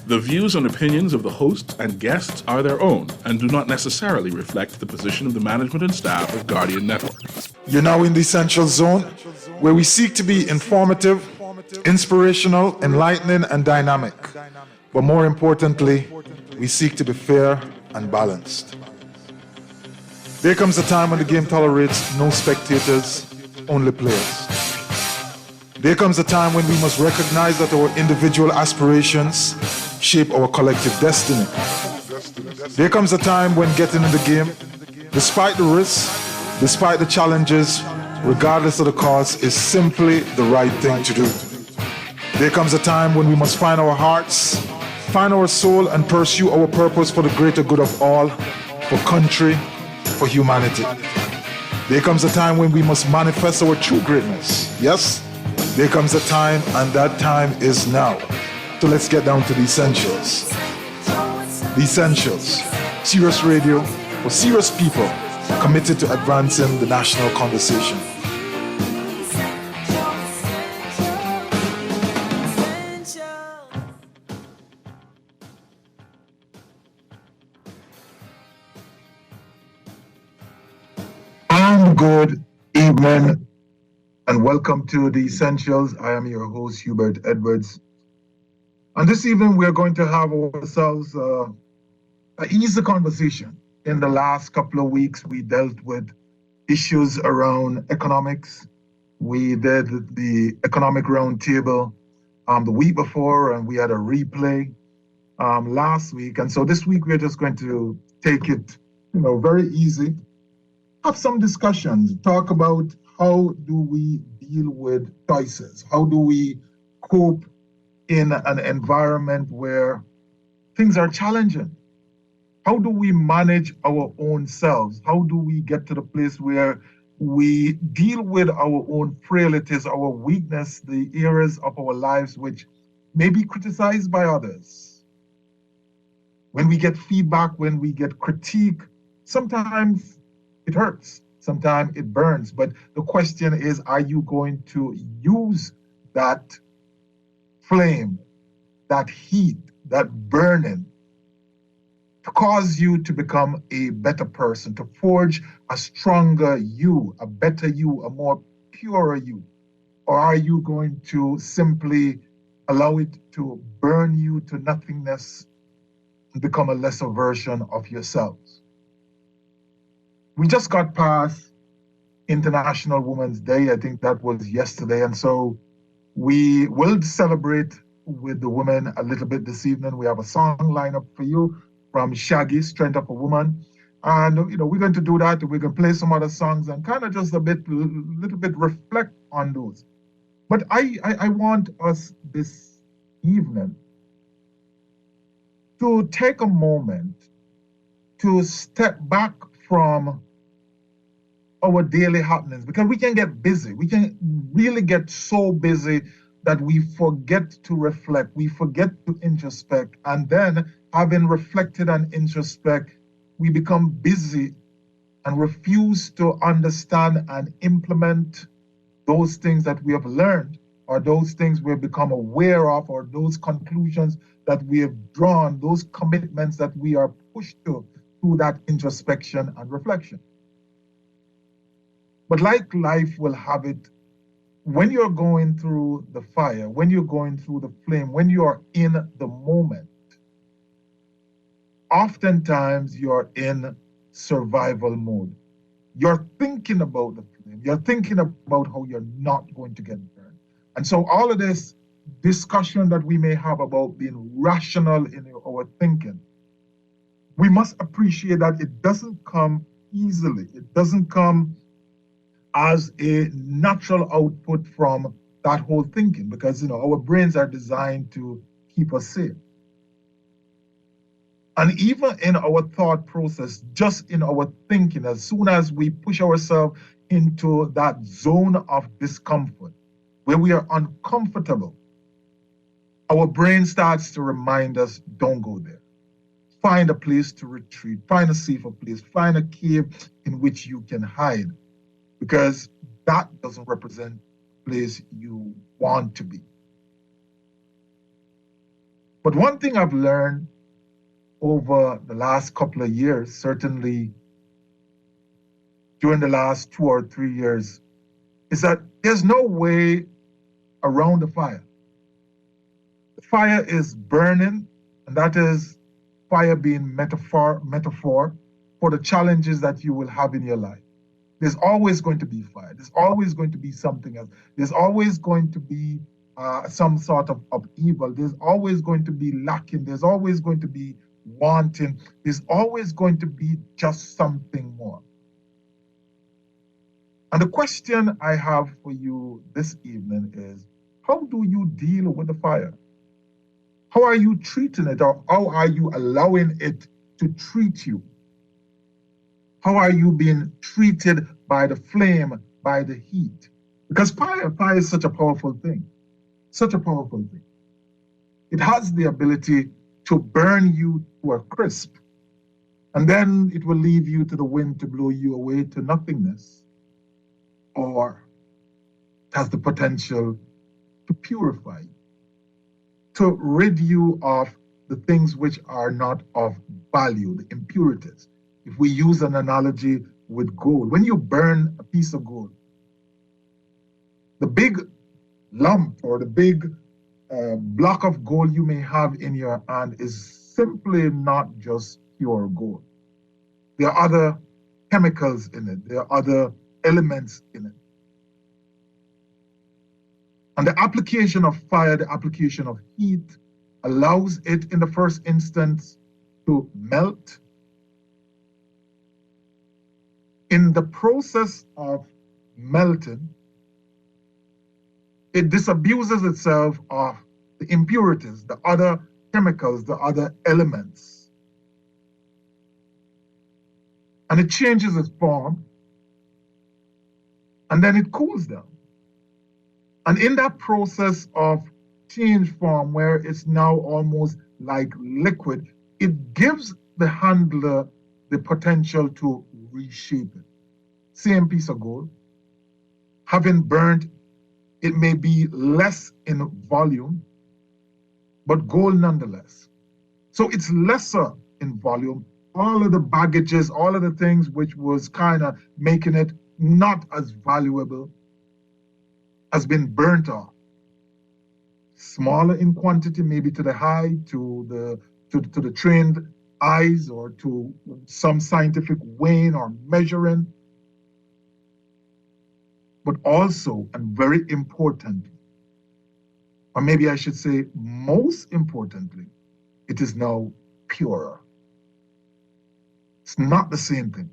The views and opinions of the hosts and guests are their own and do not necessarily reflect the position of the management and staff of Guardian Network. You're now in the Essential Zone, where we seek to be informative, inspirational, enlightening, and dynamic. But more importantly, we seek to be fair and balanced. There comes a time when the game tolerates no spectators, only players. There comes a time when we must recognize that our individual aspirations shape our collective destiny. There comes a time when getting in the game, despite the risks, despite the challenges, regardless of the cost, is simply the right thing to do. There comes a time when we must find our hearts, find our soul, and pursue our purpose for the greater good of all, for country, for humanity. There comes a time when we must manifest our true greatness. Yes, there comes a time, and that time is now. So let's get down to the essentials. The essentials. Serious radio for serious people committed to advancing the national conversation. Good evening and welcome to the Essentials. I am your host, Hubert Edwards. And this evening we are going to have ourselves an easy conversation. In the last couple of weeks, we dealt with issues around economics. We did the economic roundtable the week before, and we had a replay last week. And so this week we're just going to take it, very easy. Have some discussions, talk about how do we deal with choices? How do we cope in an environment where things are challenging? How do we manage our own selves? How do we get to the place where we deal with our own frailties, our weakness, the areas of our lives which may be criticized by others? When we get feedback, when we get critique, sometimes it hurts. Sometimes it burns. But the question is, are you going to use that flame, that heat, that burning to cause you to become a better person, to forge a stronger you, a better you, a more purer you? Or are you going to simply allow it to burn you to nothingness and become a lesser version of yourselves? We just got past International Women's Day. I think that was yesterday. And so we will celebrate with the women a little bit this evening. We have a song lineup for you from Shaggy, Strength of a Woman. And, we're going to do that. We're going to play some other songs and kind of just a little bit reflect on those. But I want us this evening to take a moment to step back from our daily happenings, because we can get busy. We can really get so busy that we forget to reflect. We forget to introspect. And then, having reflected and introspect, we become busy and refuse to understand and implement those things that we have learned, or those things we've become aware of, or those conclusions that we have drawn, those commitments that we are pushed to through that introspection and reflection. But like life will have it, when you're going through the fire, when you're going through the flame, when you are in the moment, oftentimes you're in survival mode. You're thinking about the flame. You're thinking about how you're not going to get burned. And so all of this discussion that we may have about being rational in our thinking, we must appreciate that it doesn't come easily. It doesn't come as a natural output from that whole thinking, because our brains are designed to keep us safe. And even in our thought process, just in our thinking, as soon as we push ourselves into that zone of discomfort, where we are uncomfortable, our brain starts to remind us, don't go there. Find a place to retreat, find a safer place, find a cave in which you can hide, because that doesn't represent the place you want to be. But one thing I've learned over the last couple of years, certainly during the last 2 or 3 years, is that there's no way around the fire. The fire is burning, and that is fire being metaphor for the challenges that you will have in your life. There's always going to be fire. There's always going to be something else. There's always going to be some sort of evil. There's always going to be lacking. There's always going to be wanting. There's always going to be just something more. And the question I have for you this evening is, how do you deal with the fire? How are you treating it, or how are you allowing it to treat you? How are you being treated by the flame, by the heat? Because fire is such a powerful thing, such a powerful thing. It has the ability to burn you to a crisp, and then it will leave you to the wind to blow you away to nothingness. Or it has the potential to purify you, to rid you of the things which are not of value, the impurities. If we use an analogy with gold, when you burn a piece of gold, the big lump or the big block of gold you may have in your hand is simply not just pure gold. There are other chemicals in it, there are other elements in it. And the application of fire, the application of heat, allows it in the first instance to melt. In the process of melting, it disabuses itself of the impurities, the other chemicals, the other elements. And it changes its form, and then it cools down. And in that process of change form, where it's now almost like liquid, it gives the handler the potential to reshape it. Same piece of gold, having burnt, it may be less in volume, but gold nonetheless. So it's lesser in volume. All of the baggages, all of the things which was kind of making it not as valuable has been burnt off. Smaller in quantity, maybe to the eye, to the trained eyes, or to some scientific weighing or measuring. But also, and very importantly, or maybe I should say most importantly, it is now purer. It's not the same thing.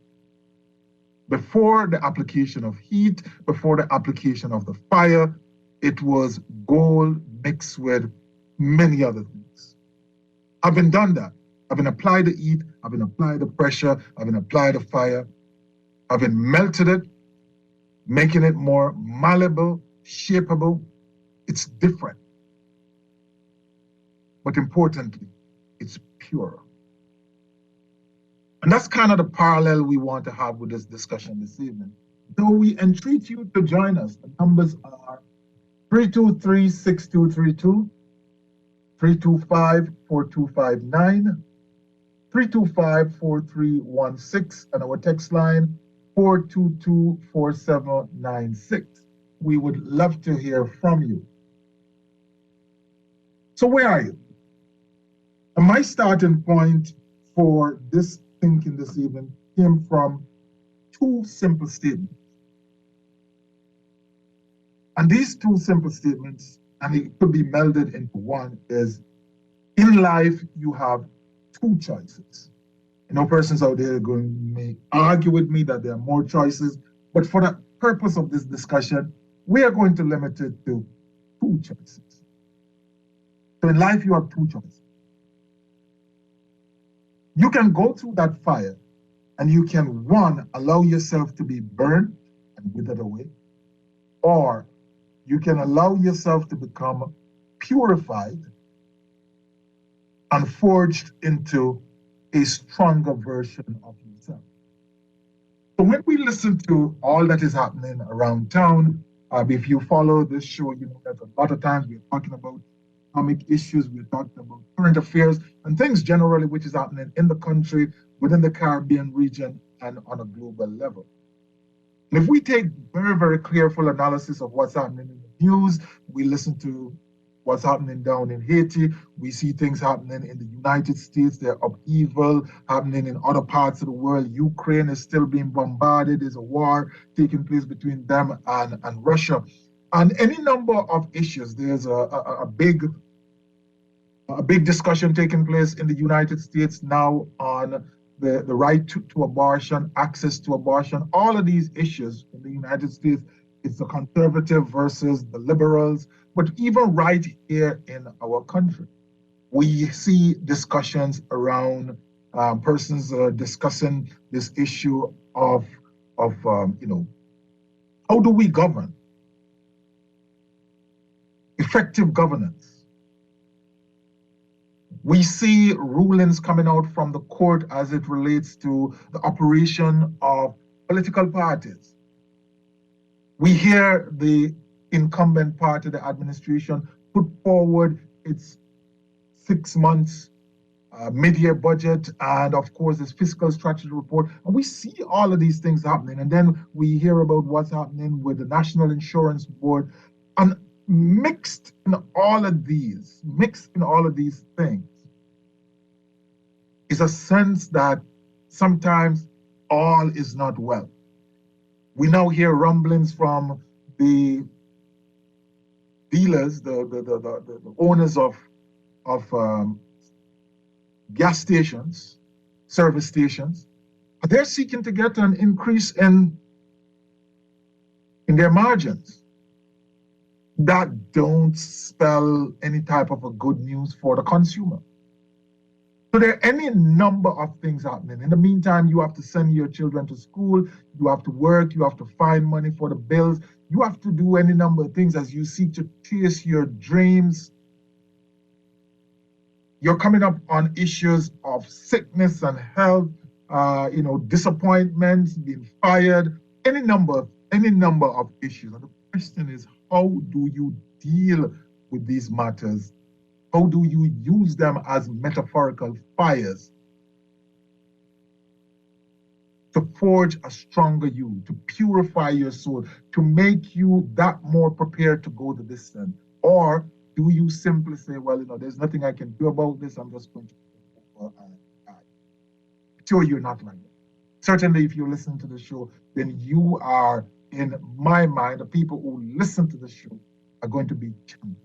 Before the application of heat, before the application of the fire, it was gold mixed with many other things. Having done that, having applied the heat, having applied the pressure, having applied the fire, having melted it, making it more malleable, shapeable, it's different. But importantly, it's pure. And that's kind of the parallel we want to have with this discussion this evening. So we entreat you to join us. The numbers are 323-6232, 325-4259, 325-4316, and our text line 422-4796. We would love to hear from you. So where are you? And my starting point for this thinking this evening came from two simple statements. And these two simple statements, and it could be melded into one, is in life you have two choices. You know, persons out there may argue with me that there are more choices, but for the purpose of this discussion, we are going to limit it to two choices. So in life you have two choices. You can go through that fire and you can, one, allow yourself to be burned and withered away, or you can allow yourself to become purified and forged into a stronger version of yourself. So when we listen to all that is happening around town, if you follow this show, you know that a lot of times we're talking about economic issues, we're talking about current affairs and things generally which is happening in the country, within the Caribbean region, and on a global level. And if we take very, very careful analysis of what's happening in the news, we listen to what's happening down in Haiti, we see things happening in the United States, there are upheaval happening in other parts of the world. Ukraine is still being bombarded, there's a war taking place between them and Russia. And any number of issues, there's a big discussion taking place in the United States now on the right to abortion, access to abortion, all of these issues in the United States. It's the conservative versus the liberals, but even right here in our country, we see discussions around persons discussing this issue of how do we govern? Effective governance. We see rulings coming out from the court as it relates to the operation of political parties. We hear the incumbent party, the administration, put forward its 6 months mid-year budget and, of course, this fiscal strategy report. And we see all of these things happening. And then we hear about what's happening with the National Insurance Board. And mixed in all of these things, is a sense that sometimes all is not well. We now hear rumblings from the dealers, the owners of gas stations, service stations. They're seeking to get an increase in their margins. That don't spell any type of a good news for the consumer. So there are any number of things happening. In the meantime, you have to send your children to school, you have to work, you have to find money for the bills, you have to do any number of things as you seek to chase your dreams. You're coming up on issues of sickness and health, disappointments, being fired, any number of issues. And the question is, how do you deal with these matters? How do you use them as metaphorical fires to forge a stronger you, to purify your soul, to make you that more prepared to go the distance? Or do you simply say, well, there's nothing I can do about this, I'm just going to go and die? Sure, you're not like that. Certainly, if you listen to the show, then you are, in my mind, the people who listen to the show are going to be champions.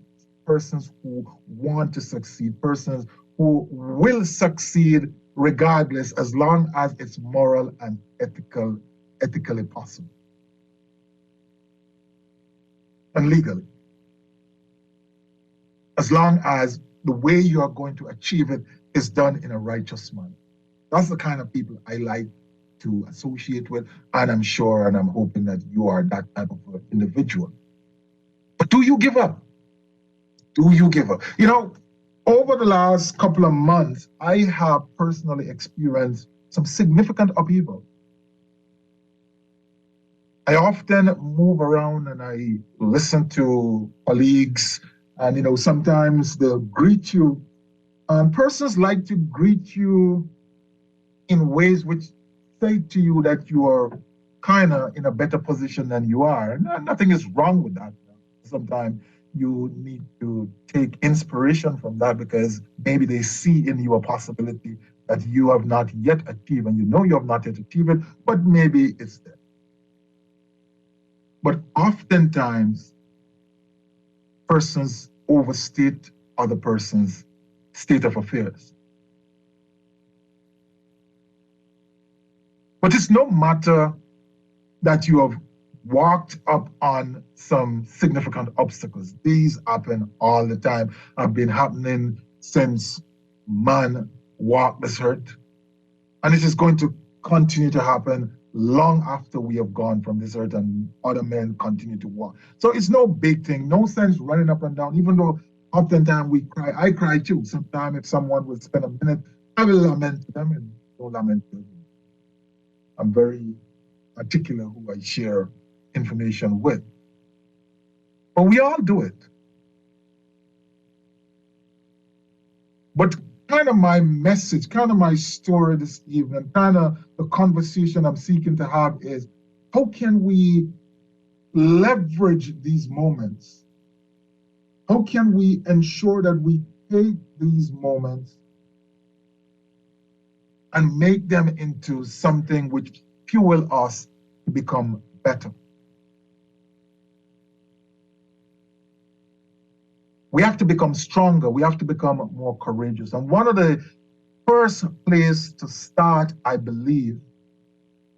Persons who want to succeed, persons who will succeed regardless, as long as it's moral and ethically possible and legally. As long as the way you are going to achieve it is done in a righteous manner. That's the kind of people I like to associate with, and I'm sure and I'm hoping that you are that type of individual. But do you give up? Do you give up? Over the last couple of months, I have personally experienced some significant upheaval. I often move around and I listen to colleagues, and sometimes they'll greet you. And persons like to greet you in ways which say to you that you are kind of in a better position than you are. And nothing is wrong with that. Sometimes you need to take inspiration from that, because maybe they see in you a possibility that you have not yet achieved, and you have not yet achieved it, but maybe it's there. But oftentimes, persons overstate other person's state of affairs. But it's no matter that you have walked up on some significant obstacles. These happen all the time, have been happening since man walked this earth. And it is going to continue to happen long after we have gone from this earth and other men continue to walk. So it's no big thing, no sense running up and down, even though oftentimes we cry. I cry too. Sometimes if someone will spend a minute, I will lament to them, and don't lament to them. I'm very particular who I share information with. But we all do it. But kind of my message, kind of my story this evening, kind of the conversation I'm seeking to have is how can we leverage these moments? How can we ensure that we take these moments and make them into something which fuel us to become better? We have to become stronger. We have to become more courageous. And one of the first place to start, I believe,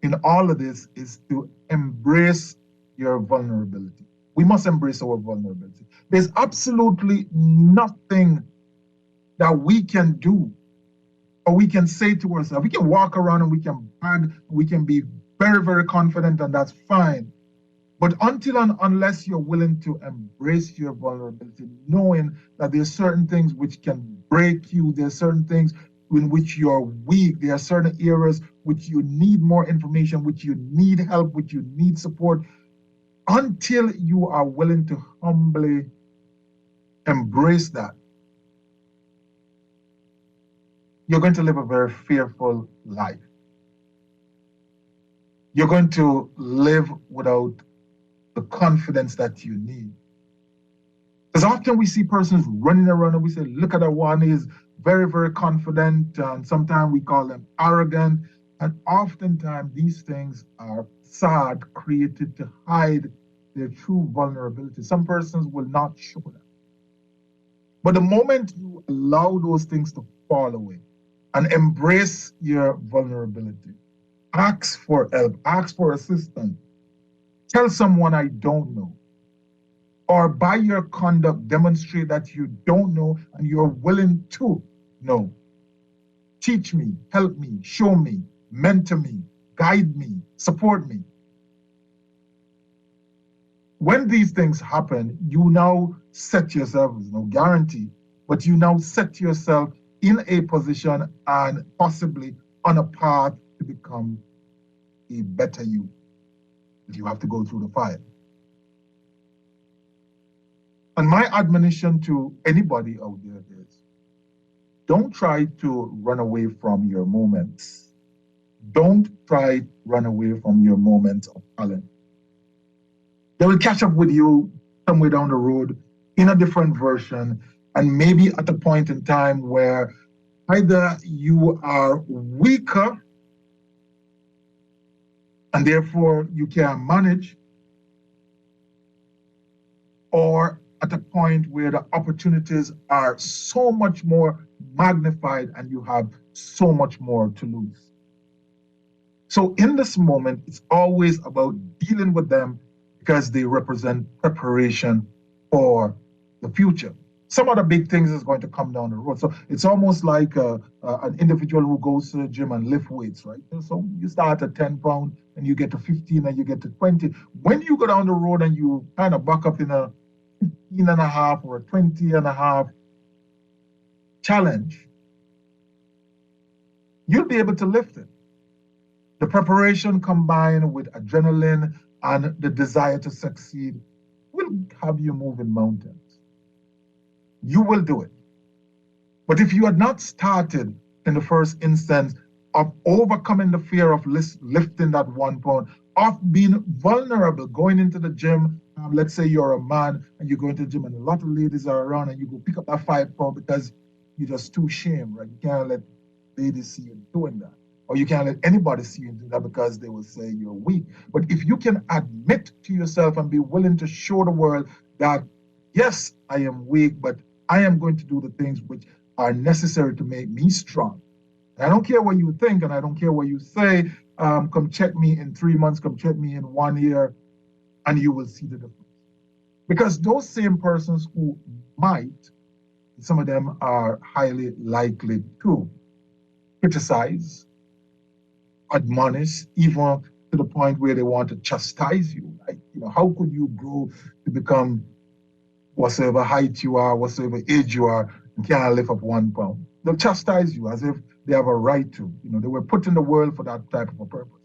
in all of this is to embrace your vulnerability. We must embrace our vulnerability. There's absolutely nothing that we can do or we can say to ourselves. We can walk around and we can brag, we can be very, very confident, and that's fine. But until and unless you're willing to embrace your vulnerability, knowing that there are certain things which can break you, there are certain things in which you're weak, there are certain areas which you need more information, which you need help, which you need support, until you are willing to humbly embrace that, you're going to live a very fearful life. You're going to live without the confidence that you need. Because often we see persons running around and we say, look at that one, he's very, very confident. And sometimes we call them arrogant. And oftentimes these things are facade created to hide their true vulnerability. Some persons will not show that. But the moment you allow those things to fall away and embrace your vulnerability, ask for help, ask for assistance, tell someone I don't know, or by your conduct demonstrate that you don't know and you're willing to know. Teach me, help me, show me, mentor me, guide me, support me. When these things happen, you now set yourself, there's no guarantee, but you now set yourself in a position and possibly on a path to become a better you. You have to go through the fire. And my admonition to anybody out there is, don't try to run away from your moments. Don't try to run away from your moments of talent. They will catch up with you somewhere down the road in a different version, and maybe at a point in time where either you are weaker and therefore you can't manage, or at a point where the opportunities are so much more magnified and you have so much more to lose. So in this moment, it's always about dealing with them because they represent preparation for the future. Some other big things is going to come down the road. So it's almost like an individual who goes to the gym and lift weights, right? So you start at 10 pounds and you get to 15 and you get to 20. When you go down the road and you kind of buck up in a 15 and a half or a 20 and a half challenge, you'll be able to lift it. The preparation combined with adrenaline and the desire to succeed will have you moving mountains. You will do it. But if you had not started in the first instance of overcoming the fear of lifting that 1 pound, of being vulnerable, going into the gym, let's say you're a man and you go into the gym and a lot of ladies are around and you go pick up that 5 pound because you're just too ashamed, right? You can't let ladies see you doing that. Or you can't let anybody see you do that because they will say you're weak. But if you can admit to yourself and be willing to show the world that, yes, I am weak, but I am going to do the things which are necessary to make me strong. And I don't care what you think and I don't care what you say. Come check me in 3 months, come check me in 1 year, and you will see the difference. Because those same persons who might, some of them are highly likely to criticize, admonish, even to the point where they want to chastise you. Like, how could you grow to become whatsoever height you are, whatsoever age you are, and can't lift up 1 pound? They'll chastise you as if they have a right to. They were put in the world for that type of a purpose.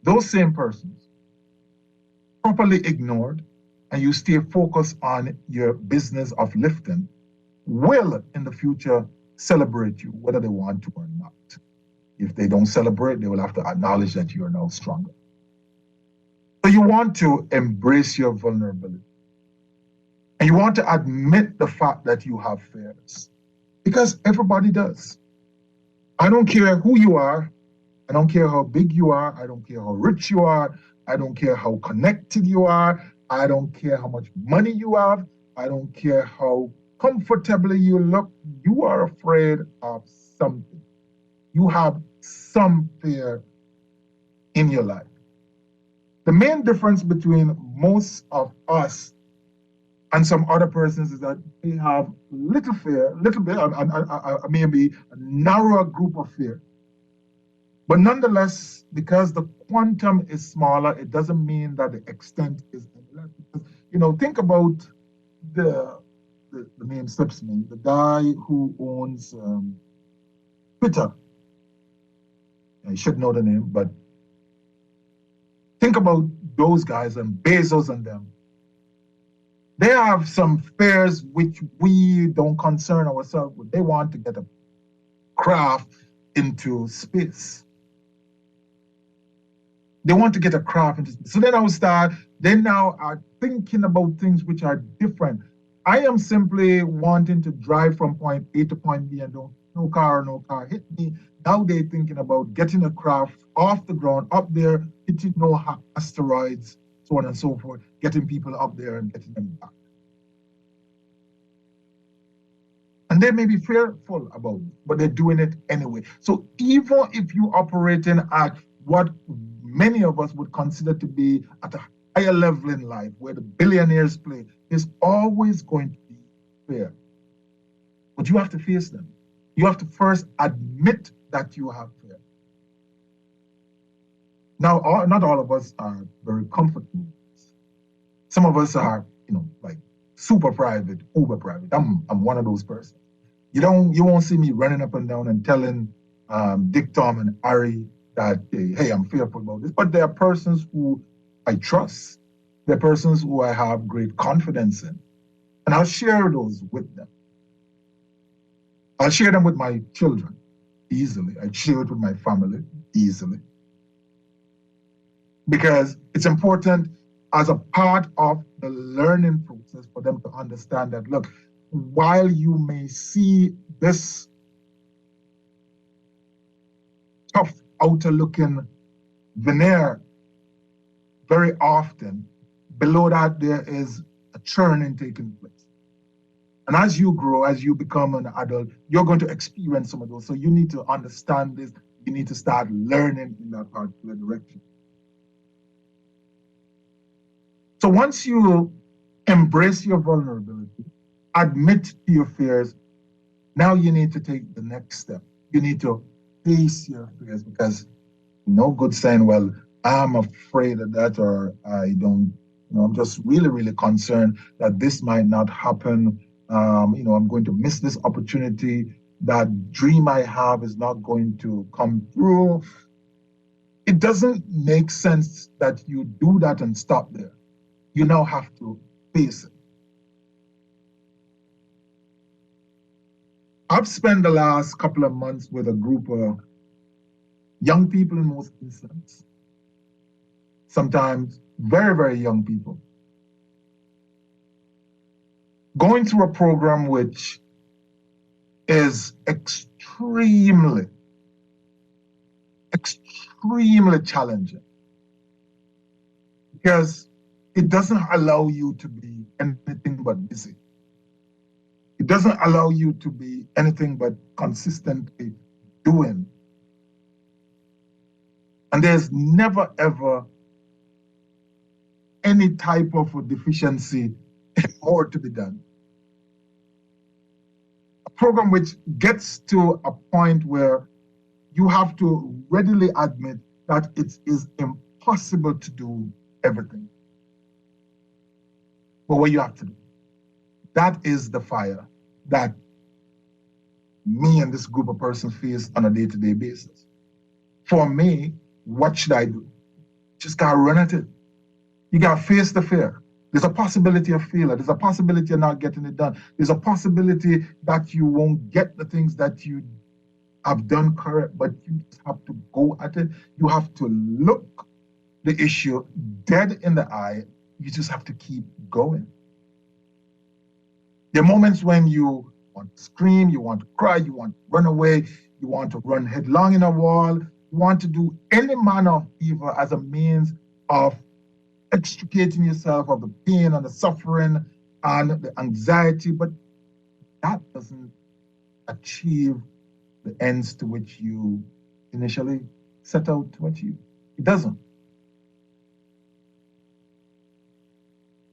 Those same persons, properly ignored, and you stay focused on your business of lifting, will in the future celebrate you, whether they want to or not. If they don't celebrate, they will have to acknowledge that you are now stronger. So you want to embrace your vulnerability. And you want to admit the fact that you have fears. Because everybody does. I don't care who you are. I don't care how big you are. I don't care how rich you are. I don't care how connected you are. I don't care how much money you have. I don't care how comfortably you look. You are afraid of something. You have some fear in your life. The main difference between most of us and some other persons is that they have little fear, little bit, maybe a narrower group of fear. But nonetheless, because the quantum is smaller, it doesn't mean that the extent is less. Because, think about the name slips me, the guy who owns Twitter. I should know the name, but think about those guys and Bezos and them. They have some fears which we don't concern ourselves with. They want to get a craft into space. They want to get a craft into space. So they now are thinking about things which are different. I am simply wanting to drive from point A to point B and no car hit me. Now they're thinking about getting a craft off the ground, up there, hitting no asteroids, so on and so forth, getting people up there and getting them back. And they may be fearful about it, but they're doing it anyway. So even if you're operating at what many of us would consider to be at a higher level in life, where the billionaires play, there's always going to be fear. But you have to face them. You have to first admit that you have fear. Now, not all of us are very comfortable. Some of us are, like super private, uber private. I'm one of those persons. You won't see me running up and down and telling Dick, Tom, and Harry that, hey, I'm fearful about this. But there are persons who I trust. There are persons who I have great confidence in. And I'll share those with them. I'll share them with my children easily. I share it with my family easily. Because it's important as a part of the learning process for them to understand that, look, while you may see this tough outer looking veneer very often, below that there is a churning taking place. And as you grow, as you become an adult, you're going to experience some of those. So you need to understand this. You need to start learning in that particular direction. So once you embrace your vulnerability, admit to your fears, now you need to take the next step. You need to face your fears, because no good saying, well, I'm afraid of that, or I don't, I'm just really, really concerned that this might not happen. I'm going to miss this opportunity. That dream I have is not going to come through. It doesn't make sense that you do that and stop there. You now have to face it. I've spent the last couple of months with a group of young people in most instances, sometimes very, very young people, going through a program which is extremely challenging, because it doesn't allow you to be anything but busy. It doesn't allow you to be anything but consistently doing. And there's never, ever any type of a deficiency, more to be done. A program which gets to a point where you have to readily admit that it is impossible to do everything. But what you have to do, that is the fire that me and this group of persons face on a day-to-day basis. For me, what should I do? Just gotta run at it. You gotta face the fear. There's a possibility of failure. There's a possibility of not getting it done. There's a possibility that you won't get the things that you have done correct, but you just have to go at it. You have to look the issue dead in the eye. You just have to keep going. There are moments when you want to scream, you want to cry, you want to run away, you want to run headlong in a wall, you want to do any manner of evil as a means of extricating yourself of the pain and the suffering and the anxiety, but that doesn't achieve the ends to which you initially set out to achieve. It doesn't.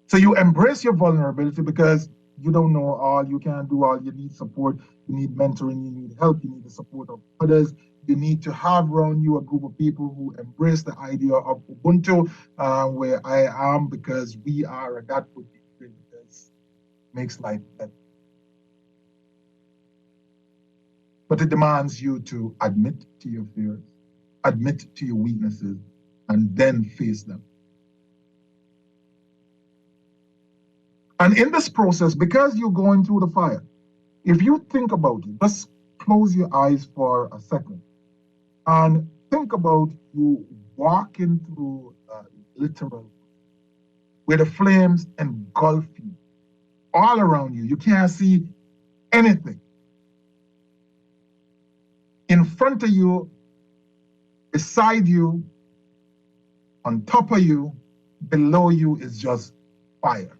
So you embrace your vulnerability because you don't know all, you can't do all, you need support, you need mentoring, you need help, you need the support of others. You need to have around you a group of people who embrace the idea of Ubuntu, where I am, because we are, and that would be great because it makes life better. But it demands you to admit to your fears, admit to your weaknesses, and then face them. And in this process, because you're going through the fire, if you think about it, just close your eyes for a second and think about you walking through literal, where the flames engulf you all around you. You can't see anything. In front of you, beside you, on top of you, below you is just fire.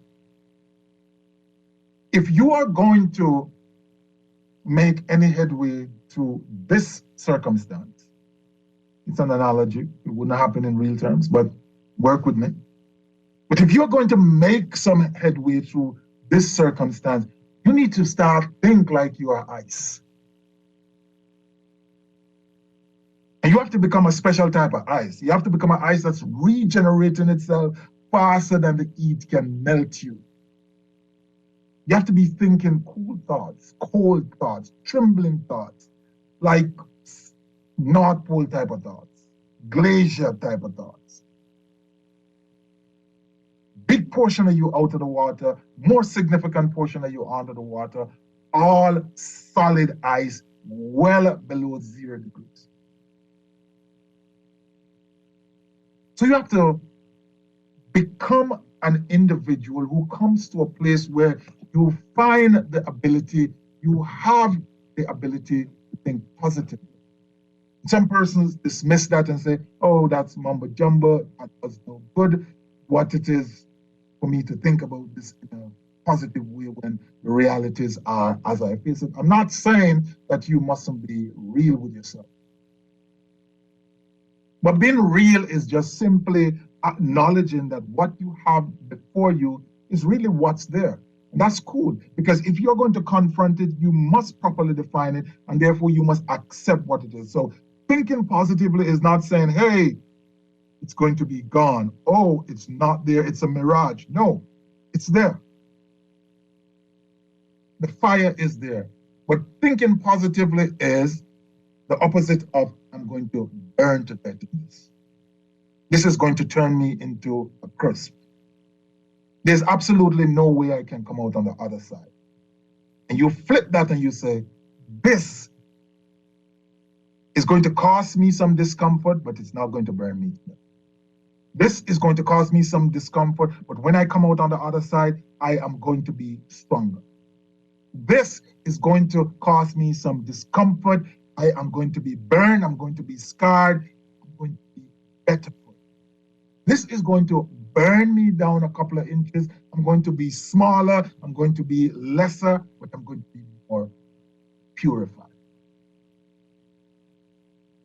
If you are going to make any headway through this circumstance, it's an analogy, it wouldn't happen in real terms, but work with me. But if you're going to make some headway through this circumstance, you need to start think like you are ice. And you have to become a special type of ice. You have to become an ice that's regenerating itself faster than the heat can melt you. You have to be thinking cool thoughts, cold thoughts, trembling thoughts, like North Pole type of thoughts, glacier type of thoughts. Big portion of you out of the water, more significant portion of you under the water, all solid ice, well below 0 degrees. So you have to become an individual who comes to a place where you find the ability, you have the ability to think positively. Some persons dismiss that and say, oh, that's mumbo jumbo, that was no good. What it is for me to think about this in a positive way when the realities are as I face it. I'm not saying that you mustn't be real with yourself. But being real is just simply acknowledging that what you have before you is really what's there. And that's cool, because if you're going to confront it, you must properly define it, and therefore you must accept what it is. So thinking positively is not saying, hey, it's going to be gone. Oh, it's not there. It's a mirage. No, it's there. The fire is there. But thinking positively is the opposite of I'm going to burn to death in this. This is going to turn me into a crisp. There's absolutely no way I can come out on the other side. And you flip that and you say, this is going to cause me some discomfort, but it's not going to burn me to death. This is going to cause me some discomfort, but when I come out on the other side, I am going to be stronger. This is going to cause me some discomfort. I am going to be burned. I'm going to be scarred. I'm going to be better for it. This is going to burn me down a couple of inches. I'm going to be smaller. I'm going to be lesser, but I'm going to be more purified.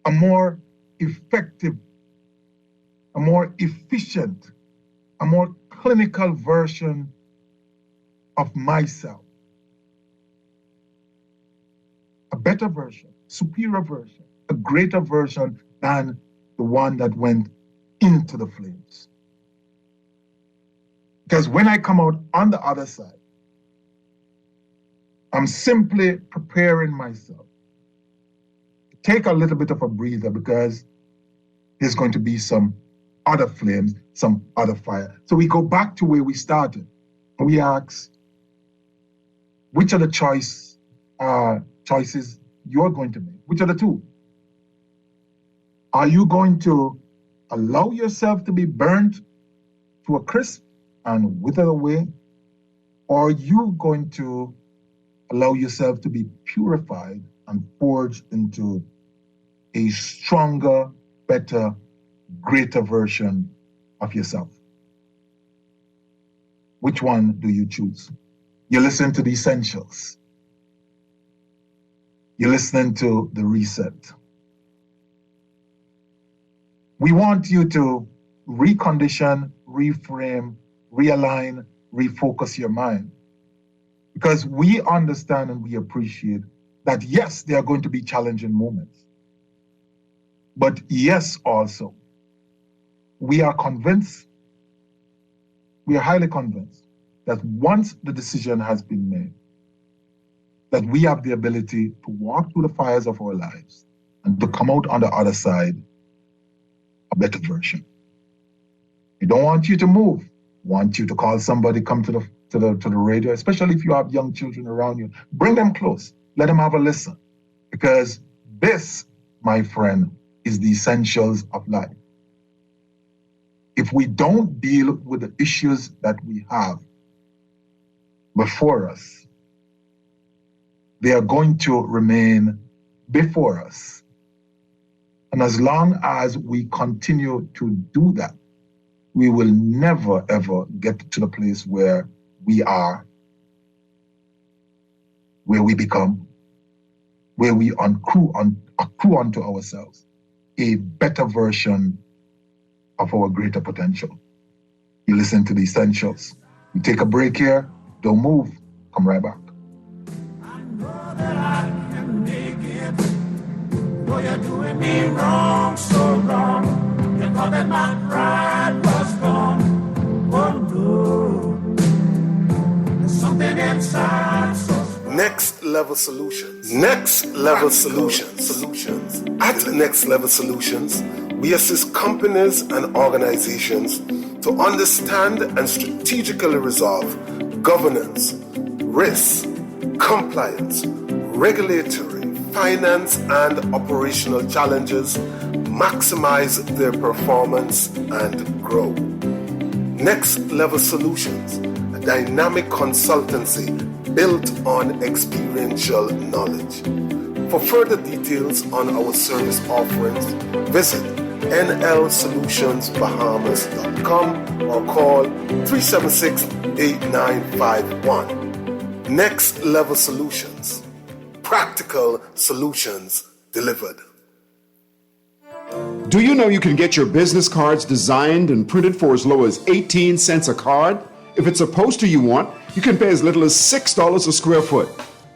A more effective, a more efficient, a more clinical version of myself. A better version, superior version, a greater version than the one that went into the flames. Because when I come out on the other side, I'm simply preparing myself. Take a little bit of a breather because there's going to be some other flames, some other fire. So we go back to where we started. We ask, which are the choices you're going to make? Which are the two? Are you going to allow yourself to be burnt to a crisp and wither away? Or are you going to allow yourself to be purified and forged into a stronger, better, greater version of yourself? Which one do you choose? You listen to the essentials. You're listening to the reset. We want you to recondition, reframe, realign, refocus your mind. Because we understand and we appreciate that, yes, there are going to be challenging moments. But yes, also, we are convinced, we are highly convinced that once the decision has been made, that we have the ability to walk through the fires of our lives and to come out on the other side a better version. We don't want you to move. We want you to call somebody, come to the radio, especially if you have young children around you. Bring them close. Let them have a listen. Because this, my friend, is the essentials of life. If we don't deal with the issues that we have before us, they are going to remain before us. And as long as we continue to do that, we will never, ever get to the place where we are, where we become, where we accrue unto ourselves a better version of our greater potential. You listen to the essentials. You take a break here, don't move, come right back. I know that I can make it. Though you're doing me wrong, so wrong. You thought that my pride was gone. Oh no, there's something inside so strong. Next Level Solutions. Next Level Solutions. At Next Level Solutions, we assist companies and organizations to understand and strategically resolve governance, risk, compliance, regulatory, finance, and operational challenges, maximize their performance, and grow. Next Level Solutions, a dynamic consultancy built on experiential knowledge. For further details on our service offerings, visit nlsolutionsbahamas.com or call 376-8951. Next Level Solutions. Practical solutions delivered. Do you know you can get your business cards designed and printed for as low as 18 cents a card? If it's a poster you want, you can pay as little as $6 a square foot.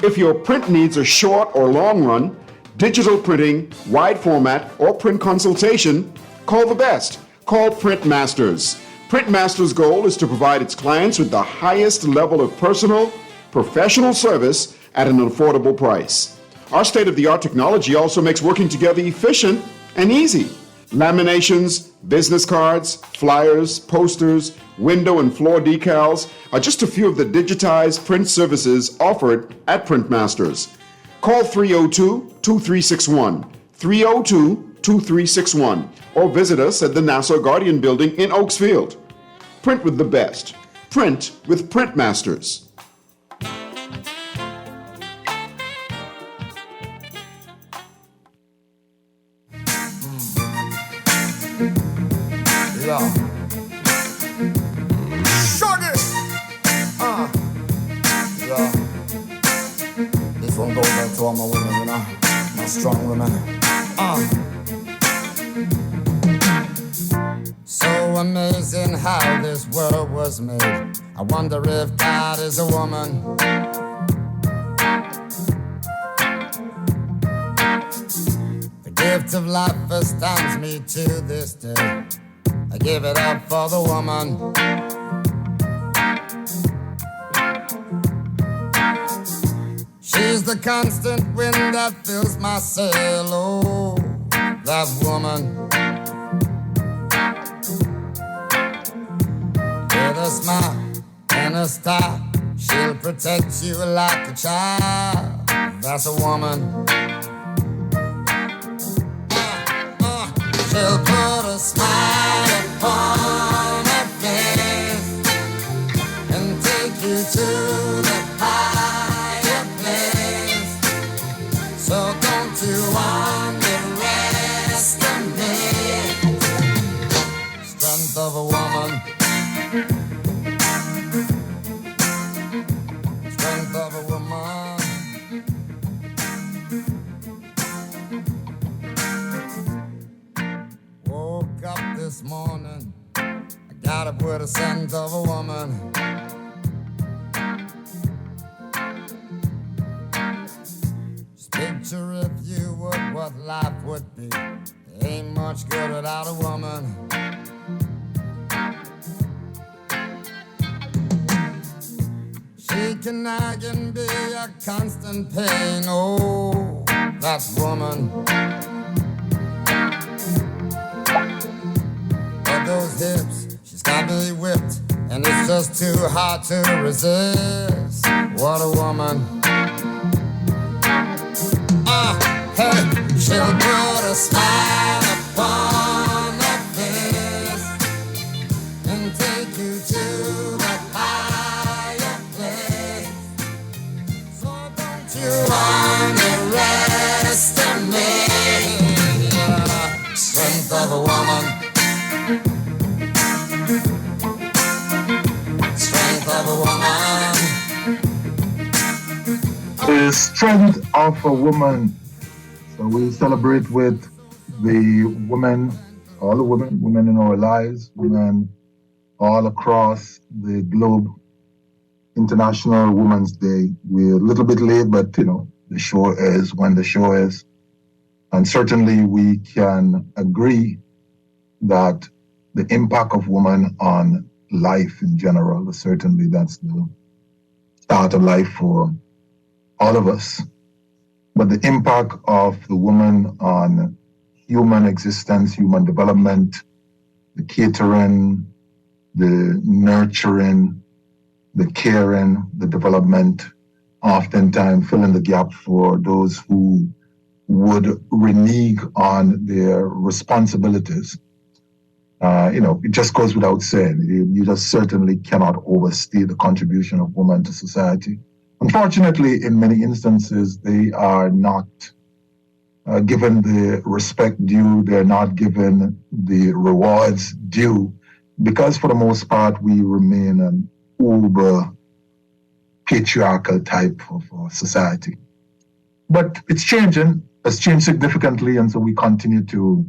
If your print needs are short or long run, digital printing, wide format, or print consultation, call the best. Call Print Masters. Print Masters' goal is to provide its clients with the highest level of personal, professional service at an affordable price. Our state-of-the-art technology also makes working together efficient and easy. Laminations, business cards, flyers, posters, window and floor decals are just a few of the digitized print services offered at Print Masters. Call 302-2361, 302-2361, or visit us at the Nassau Guardian Building in Oaksfield. Print with the best. Print with Print Masters. Yeah. Shorty! Yeah. This one goes out to all my women, you know? My strong women. So amazing how this world was made. I wonder if God is a woman. The gift of life astounds me to this day. I give it up for the woman. She's the constant wind that fills my sail. Oh, that woman. a smile and a style. She'll protect you like a child. That's a woman. She'll put a smile upon her face and take you to the higher place. So don't you underestimate the strength of a woman. Strength of a woman. Woke up this morning, I got up with a scent of a woman. Just picture if you would what life would be. It ain't much good without a woman. She can be a constant pain. Oh, that woman. But those hips, she's got me whipped, and it's just too hard to resist. What a woman. Hey, she'll put a smile upon her face and take you to the higher place. So don't you underestimate the strength of a woman. Strength of a woman. The strength of a woman. So we celebrate with the women, all the women in our lives, women all across the globe. International Women's Day. We're a little bit late, but the show is when the show is. And certainly we can agree that the impact of women on life in general, certainly that's the start of life for all of us. But the impact of the woman on human existence, human development, the catering, the nurturing, the caring, the development, oftentimes filling the gap for those who would renege on their responsibilities. It just goes without saying. You just certainly cannot overstate the contribution of women to society. Unfortunately, in many instances, they are not given the respect due, they're not given the rewards due, because for the most part, we remain an uber patriarchal type of society. But it's changing, it's changed significantly, and so we continue to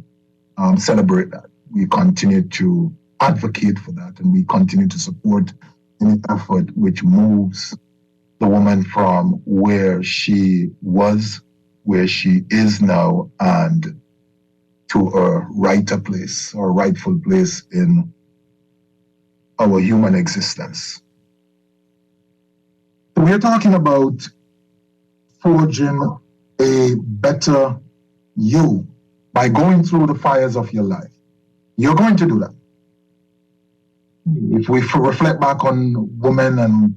celebrate that. We continue to advocate for that, and we continue to support any effort which moves the woman from where she was, where she is now, and to a rightful place in our human existence. So we're talking about forging a better you by going through the fires of your life. You're going to do that. If we reflect back on women and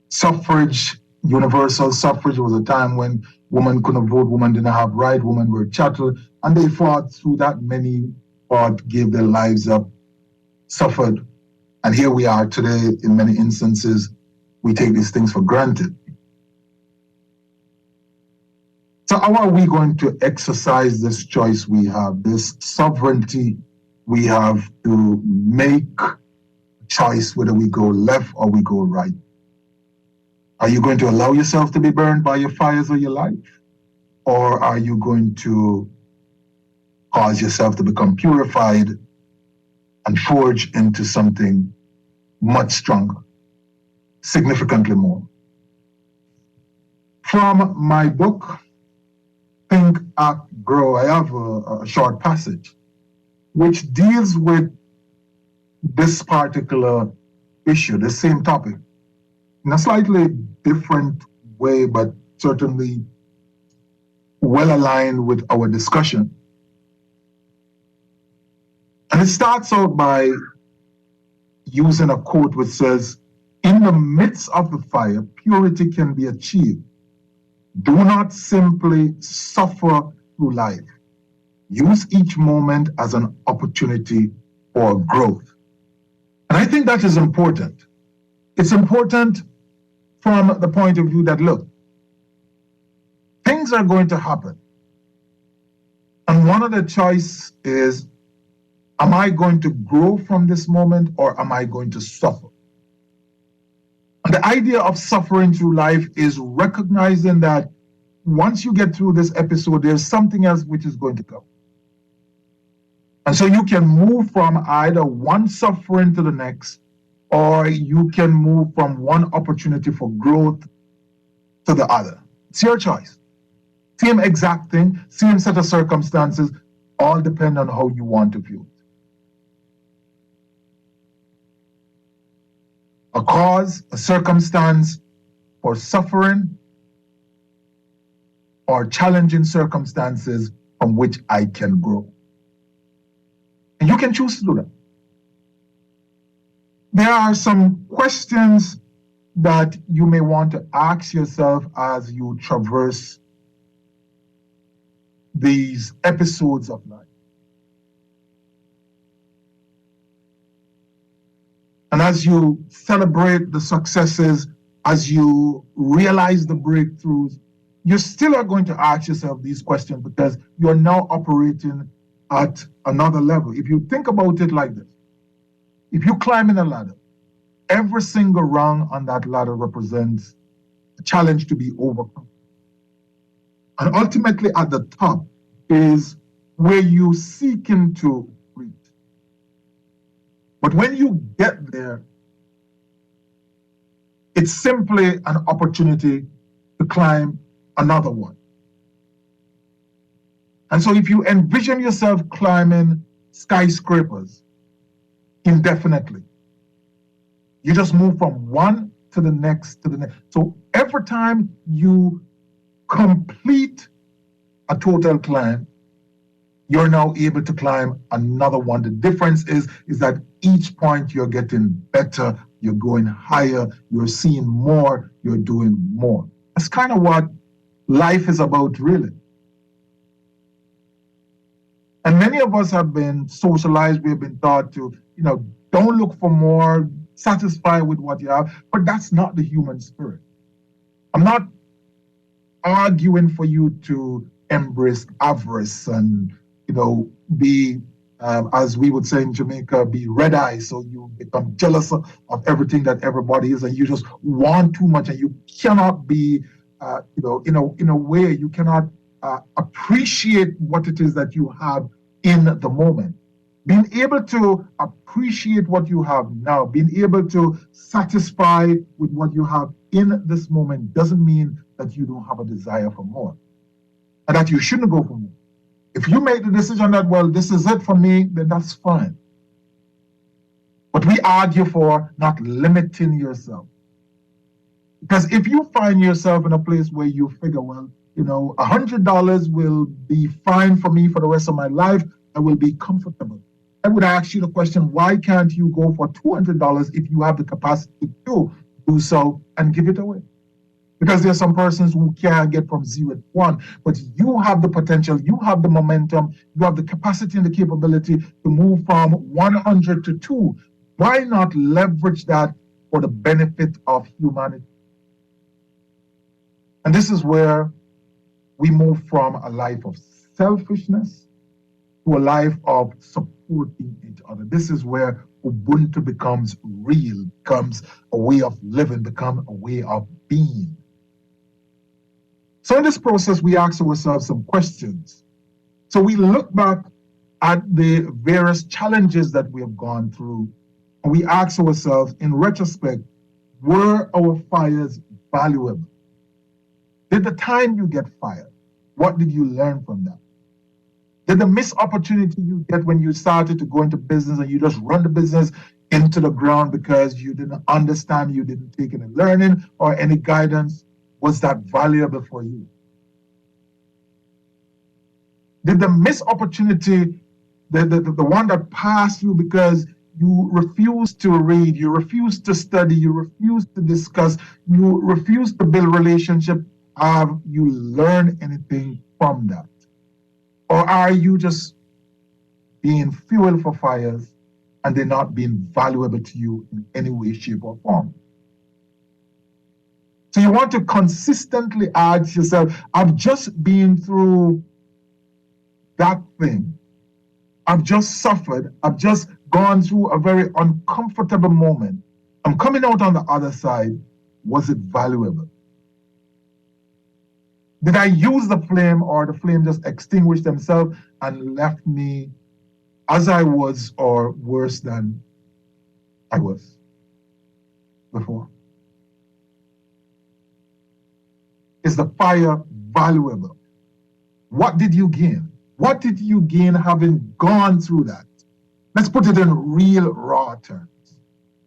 suffrage, universal suffrage was a time when women couldn't vote, women didn't have rights, women were chattel, and they fought through that. Many fought, gave their lives up, suffered, and here we are today. In many instances, we take these things for granted. So how are we going to exercise this choice we have, this sovereignty we have to make a choice whether we go left or we go right? Are you going to allow yourself to be burned by your fires of your life? Or are you going to cause yourself to become purified and forge into something much stronger, significantly more? From my book, Think, Act, Grow, I have a short passage which deals with this particular issue, the same topic, in a slightly different way, but certainly well aligned with our discussion. And it starts out by using a quote which says, "In the midst of the fire, purity can be achieved. Do not simply suffer through life. Use each moment as an opportunity for growth." And I think that is important. It's important from the point of view that, look, things are going to happen. And one of the choice is, am I going to grow from this moment or am I going to suffer? And the idea of suffering through life is recognizing that once you get through this episode, there's something else which is going to come. And so you can move from either one suffering to the next, or you can move from one opportunity for growth to the other. It's your choice. Same exact thing, same set of circumstances, all depend on how you want to view it. A cause, a circumstance for suffering, or challenging circumstances from which I can grow. And you can choose to do that. There are some questions that you may want to ask yourself as you traverse these episodes of life. And as you celebrate the successes, as you realize the breakthroughs, you still are going to ask yourself these questions because you're now operating at another level. If you think about it like this, if you climb in a ladder, every single rung on that ladder represents a challenge to be overcome. And ultimately at the top is where you seeking to reach. But when you get there, it's simply an opportunity to climb another one. And so if you envision yourself climbing skyscrapers indefinitely, you just move from one to the next to the next. So every time you complete a total climb, you're now able to climb another one. The difference is that each point you're getting better, you're going higher, you're seeing more, you're doing more. That's kind of what life is about, really. And many of us have been socialized, we have been taught to, don't look for more, satisfy with what you have, but that's not the human spirit. I'm not arguing for you to embrace avarice and, be, as we would say in Jamaica, be red-eyed, so you become jealous of everything that everybody is, and you just want too much, and you cannot be, in a way, you cannot appreciate what it is that you have in the moment. Being able to appreciate what you have now, being able to satisfy with what you have in this moment doesn't mean that you don't have a desire for more and that you shouldn't go for more. If you make the decision that, well, this is it for me, then that's fine. But we argue for not limiting yourself. Because if you find yourself in a place where you figure, well, $100 will be fine for me for the rest of my life, I will be comfortable. I would ask you the question, why can't you go for $200 if you have the capacity to do so and give it away? Because there are some persons who can't get from 0 to 1, but you have the potential, you have the momentum, you have the capacity and the capability to move from 100 to 2. Why not leverage that for the benefit of humanity? And this is where we move from a life of selfishness to a life of supporting each other. This is where Ubuntu becomes real, becomes a way of living, becomes a way of being. So in this process, we ask ourselves some questions. So we look back at the various challenges that we have gone through, and we ask ourselves, in retrospect, were our fires valuable? Did the time you get fired, what did you learn from that? Did the missed opportunity you get when you started to go into business and you just run the business into the ground because you didn't understand, you didn't take any learning or any guidance, was that valuable for you? Did the missed opportunity, the one that passed you because you refuse to read, you refuse to study, you refuse to discuss, you refuse to build relationship, have you learned anything from that? Or are you just being fuel for fires and they're not being valuable to you in any way, shape, or form? So you want to consistently ask yourself, I've just been through that thing. I've just suffered. I've just gone through a very uncomfortable moment. I'm coming out on the other side. Was it valuable? Did I use the flame, or the flame just extinguished themselves and left me as I was or worse than I was before? Is the fire valuable? What did you gain? What did you gain having gone through that? Let's put it in real raw terms.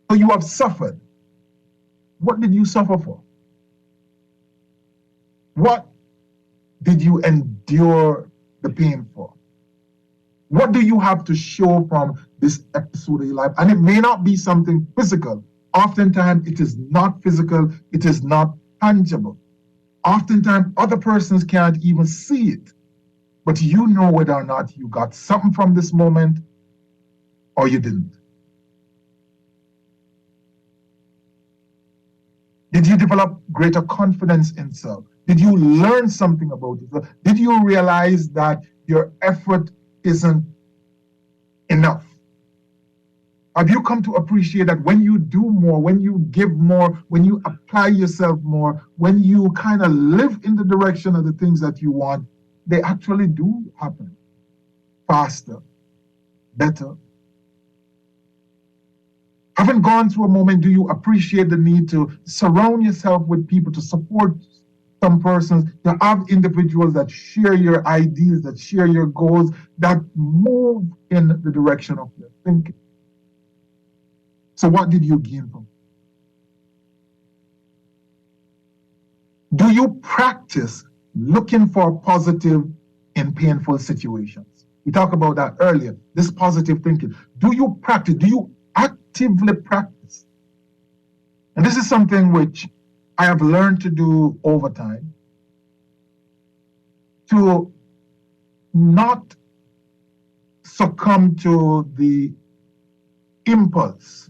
So you have suffered. What did you suffer for? What did you endure the pain for? What do you have to show from this episode of your life? And it may not be something physical. Oftentimes it is not physical. It is not tangible. Oftentimes other persons can't even see it. But you know whether or not you got something from this moment or you didn't. Did you develop greater confidence in self? Did you learn something about yourself? Did you realize that your effort isn't enough? Have you come to appreciate that when you do more, when you give more, when you apply yourself more, when you kind of live in the direction of the things that you want, they actually do happen faster, better? Having gone through a moment, do you appreciate the need to surround yourself with people, to support some persons, to have individuals that share your ideas, that share your goals, that move in the direction of your thinking? So what did you gain from it? Do you practice looking for positive in painful situations? We talked about that earlier, this positive thinking. Do you practice? Do you actively practice? And this is something which I have learned to do over time, to not succumb to the impulse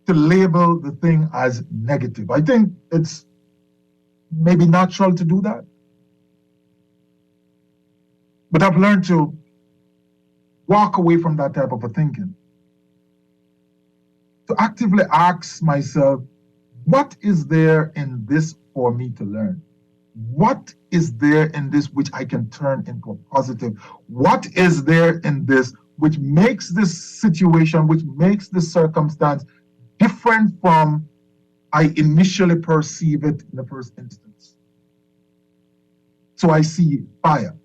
to label the thing as negative. I think it's maybe natural to do that. But I've learned to walk away from that type of a thinking. To actively ask myself, what is there in this for me to learn? What is there in this which I can turn into a positive? What is there in this which makes this situation, which makes this circumstance different from I initially perceive it in the first instance? So I see fire.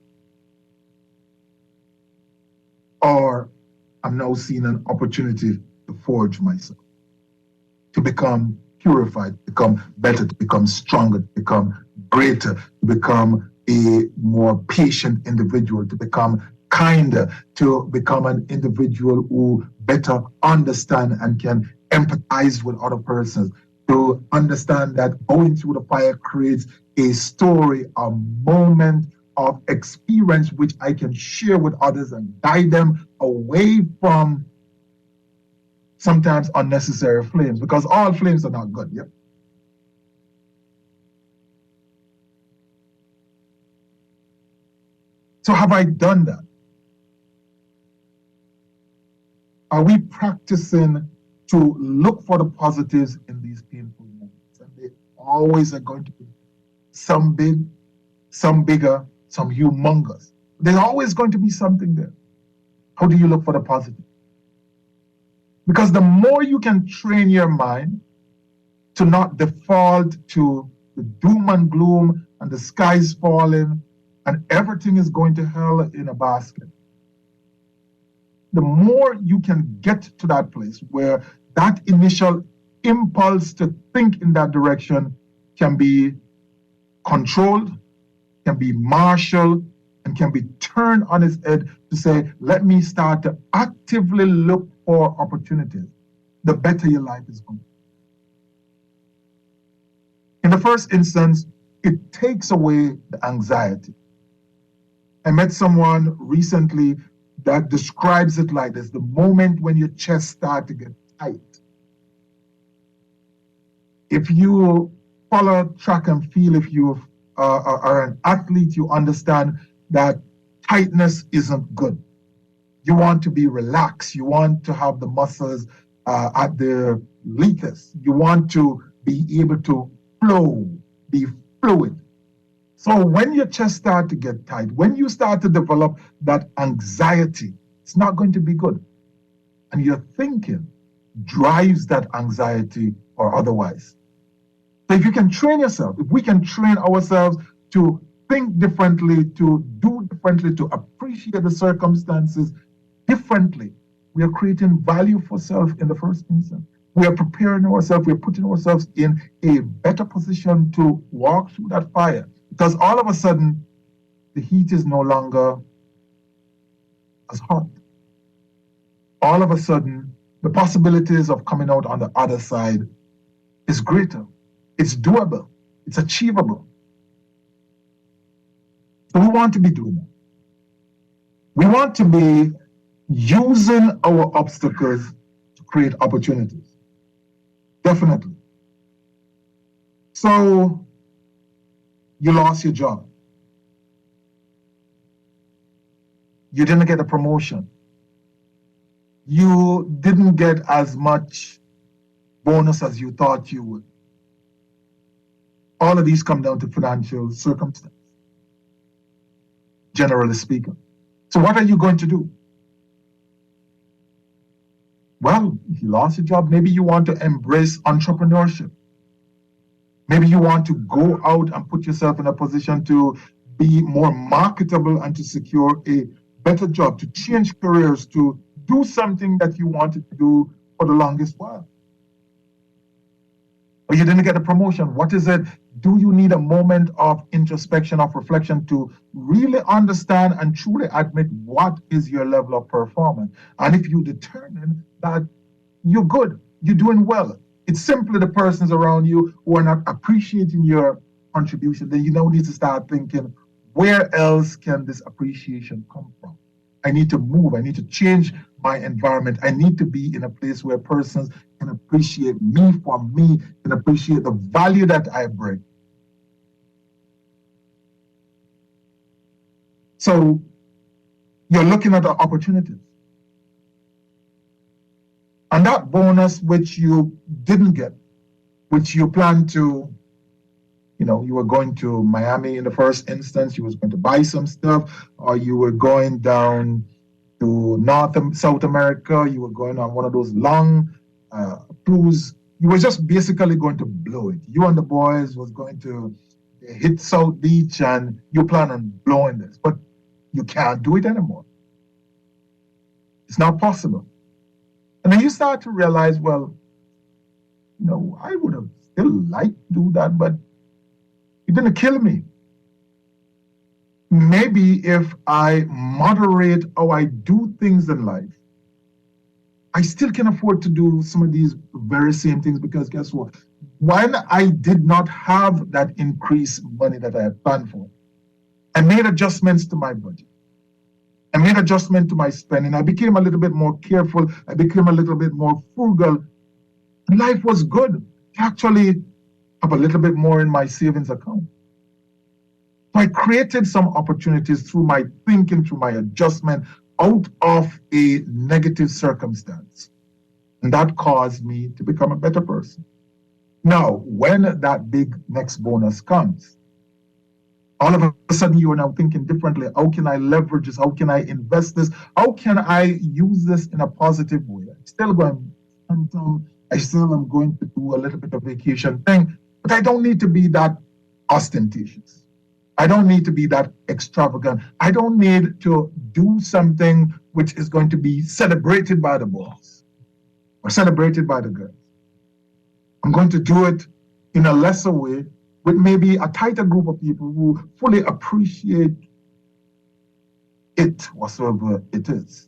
Or I'm now seeing an opportunity to forge myself, to become purified, to become better, to become stronger, to become greater, to become a more patient individual, to become kinder, to become an individual who better understand and can empathize with other persons, to understand that going through the fire creates a story, a moment of experience which I can share with others and guide them away from sometimes unnecessary flames, because all flames are not good. Yep. So have I done that? Are we practicing to look for the positives in these painful moments? And they always are going to be some big, some bigger, some humongous. There's always going to be something there. How do you look for the positive? Because the more you can train your mind to not default to the doom and gloom and the sky's falling and everything is going to hell in a basket, the more you can get to that place where that initial impulse to think in that direction can be controlled, can be marshaled, and can be turned turn on its head to say, let me start to actively look for opportunities, the better your life is going to be. In the first instance, it takes away the anxiety. I met someone recently that describes it like this: the moment when your chest starts to get tight. If you follow track and field, if you are an athlete, you understand that tightness isn't good. You want to be relaxed. You want to have the muscles at their latest. You want to be able to flow, be fluid. So when your chest starts to get tight, when you start to develop that anxiety, it's not going to be good. And your thinking drives that anxiety or otherwise. So if you can train yourself, if we can train ourselves to think differently, to do differently, to appreciate the circumstances differently, we are creating value for self in the first instance. We are preparing ourselves, we are putting ourselves in a better position to walk through that fire. Because all of a sudden, the heat is no longer as hot. All of a sudden, the possibilities of coming out on the other side is greater. It's doable. It's achievable. So we want to be doing that. We want to be using our obstacles to create opportunities. Definitely. So you lost your job. You didn't get a promotion. You didn't get as much bonus as you thought you would. All of these come down to financial circumstance, generally speaking. So what are you going to do? Well, if you lost your job, maybe you want to embrace entrepreneurship. Maybe you want to go out and put yourself in a position to be more marketable and to secure a better job, to change careers, to do something that you wanted to do for the longest while. Or you didn't get a promotion. What is it? Do you need a moment of introspection, of reflection to really understand and truly admit what is your level of performance? And if you determine that you're good, you're doing well, it's simply the persons around you who are not appreciating your contribution, then you now need to start thinking, where else can this appreciation come from? I need to move. I need to change my environment. I need to be in a place where persons can appreciate me for me, can appreciate the value that I bring. So you're looking at the opportunities. And that bonus which you didn't get, which you planned to, you were going to Miami in the first instance, you was going to buy some stuff, or you were going down to South America, you were going on one of those long cruise. You were just basically going to blow it. You and the boys was going to hit South Beach and you plan on blowing this, but you can't do it anymore. It's not possible. And then you start to realize, well, I would have still liked to do that, but it didn't kill me. Maybe if I moderate how I do things in life, I still can afford to do some of these very same things, because guess what? When I did not have that increased money that I had planned for, I made adjustments to my budget. I made adjustment to my spending. I became a little bit more careful. I became a little bit more frugal. And life was good. I actually have a little bit more in my savings account. So I created some opportunities through my thinking, through my adjustment out of a negative circumstance. And that caused me to become a better person. Now, when that big next bonus comes, all of a sudden you are now thinking differently. How can I leverage this? How can I invest this? How can I use this in a positive way? I'm still going I still am going to do a little bit of vacation thing, but I don't need to be that ostentatious. I don't need to be that extravagant. I don't need to do something which is going to be celebrated by the boys or celebrated by the girls. I'm going to do it in a lesser way with maybe a tighter group of people who fully appreciate it, whatsoever it is.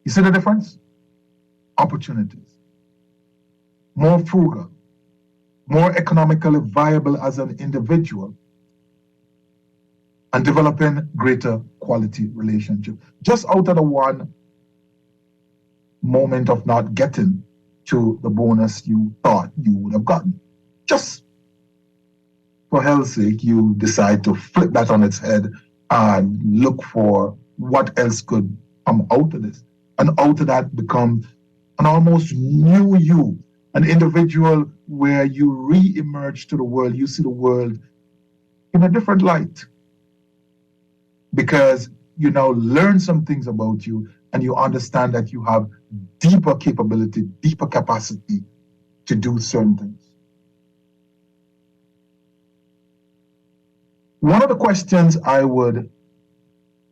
You see the difference? Opportunities. More frugal, more economically viable as an individual, and developing greater quality relationship. Just out of the one moment of not getting to the bonus you thought you would have gotten. Just for hell's sake, you decide to flip that on its head and look for what else could come out of this. And out of that becomes an almost new you, an individual where you re-emerge to the world. You see the world in a different light because you now learn some things about you and you understand that you have deeper capability, deeper capacity to do certain things. One of the questions I would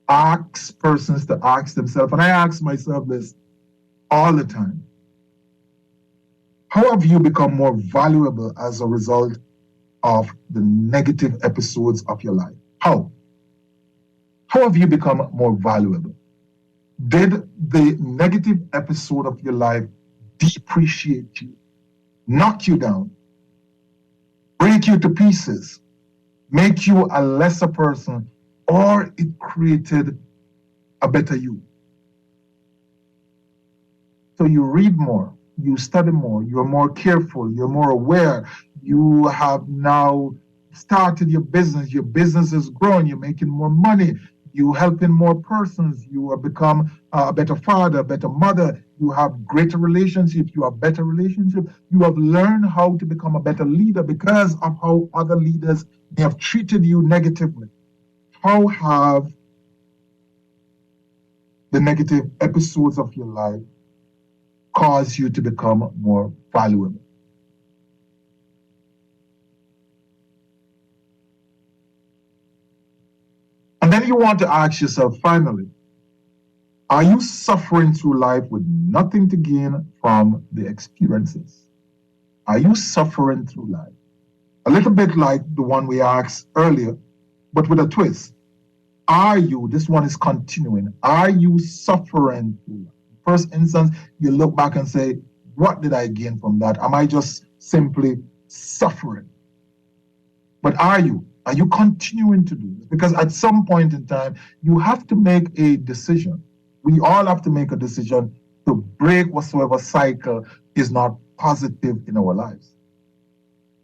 ask persons to ask themselves, and I ask myself this all the time, how have you become more valuable as a result of the negative episodes of your life? How? How have you become more valuable? Did the negative episode of your life depreciate you, knock you down, break you to pieces, make you a lesser person, or it created a better you? So you read more, you study more, you're more careful, you're more aware, you have now started your business is growing, you're making more money, you helping more persons, you have become a better father, a better mother, you have greater relationships, you have better relationships, you have learned how to become a better leader because of how other leaders may have treated you negatively. How have the negative episodes of your life caused you to become more valuable? And then you want to ask yourself, finally, are you suffering through life with nothing to gain from the experiences? Are you suffering through life? A little bit like the one we asked earlier, but with a twist. Are you, this one is continuing, are you suffering through life? First instance, you look back and say, what did I gain from that? Am I just simply suffering? But are you? Are you continuing to do this? Because at some point in time, you have to make a decision. We all have to make a decision to break whatsoever cycle is not positive in our lives.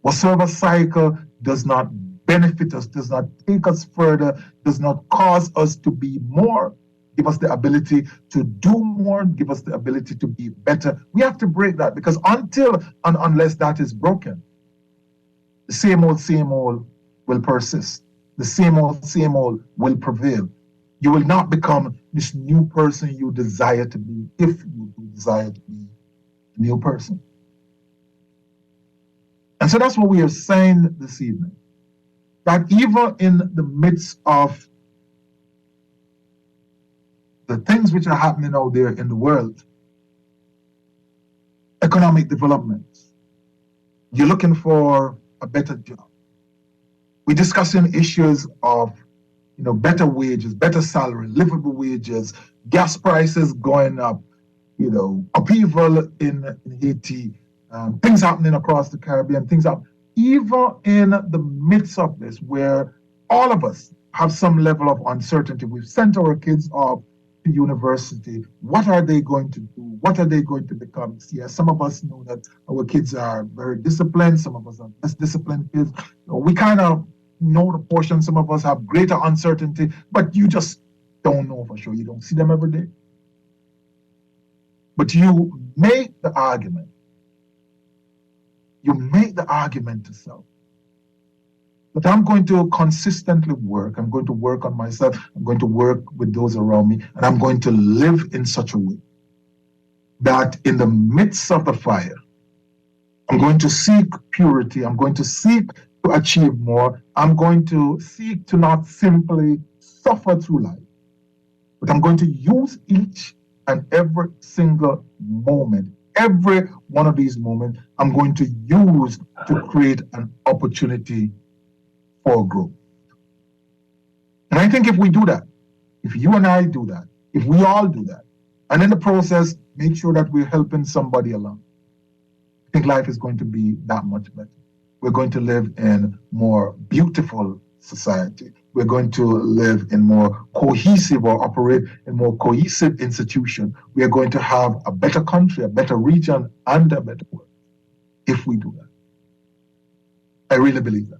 Whatsoever cycle does not benefit us, does not take us further, does not cause us to be more, give us the ability to do more, give us the ability to be better. We have to break that because until and unless that is broken, the same old will persist. The same old will prevail. You will not become this new person you desire to be if you desire to be a new person. And so that's what we are saying this evening. That even in the midst of the things which are happening out there in the world, economic development, you're looking for a better job. We're discussing issues of better wages, better salary, livable wages, gas prices going up, upheaval in Haiti, things happening across the Caribbean, things up. Even in the midst of this, where all of us have some level of uncertainty, we've sent our kids off to university. What are they going to do? What are they going to become? Yes, some of us know that our kids are very disciplined. Some of us are less disciplined kids. We kind of know the portion. Some of us have greater uncertainty, but you just don't know for sure. You don't see them every day. But you make the argument. You make the argument to self. But I'm going to consistently work. I'm going to work on myself. I'm going to work with those around me. And I'm going to live in such a way that in the midst of the fire, I'm going to seek purity. I'm going to seek to achieve more. I'm going to seek to not simply suffer through life, but I'm going to use each and every single moment, every one of these moments, I'm going to use to create an opportunity for growth. And I think if we do that, If you and I do that, if we all do that, and in the process, make sure that we're helping somebody along, I think life is going to be that much better. We're going to live in more beautiful society. We're going to live in more cohesive or operate in more cohesive institution. We are going to have a better country, a better region, and a better world if we do that. I really believe that.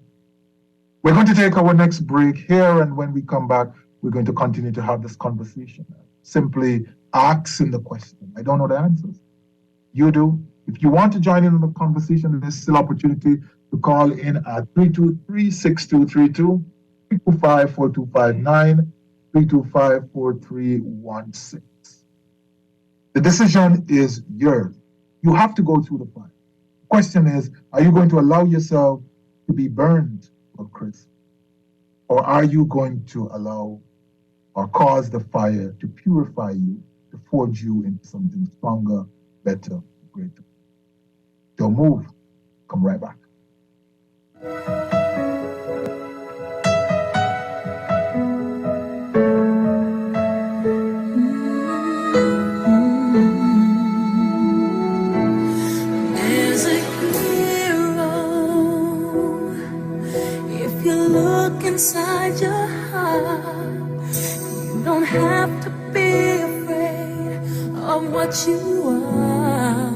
We're going to take our next break here, and when we come back, we're going to continue to have this conversation. Simply asking the question. I don't know the answers. You do. If you want to join in on the conversation, there's still opportunity to call in at 323-6232, 325-4259, 325-4316. The decision is yours. You have to go through the fire. The question is, are you going to allow yourself to be burned for Chris? Or are you going to allow or cause the fire to purify you, to forge you into something stronger, better, greater? Don't move. Come right back. There's a hero. If you look inside your heart, you don't have to be afraid of what you are.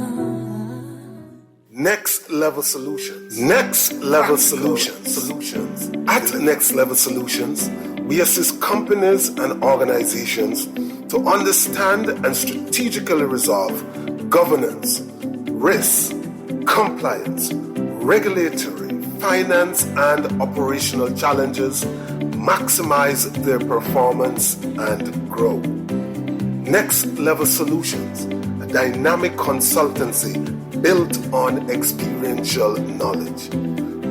Next Level Solutions. Next Level Solutions. At Next Level Solutions, we assist companies and organizations to understand and strategically resolve governance, risk, compliance, regulatory, finance, and operational challenges, maximize their performance, and grow. Next Level Solutions, a dynamic consultancy built on experiential knowledge.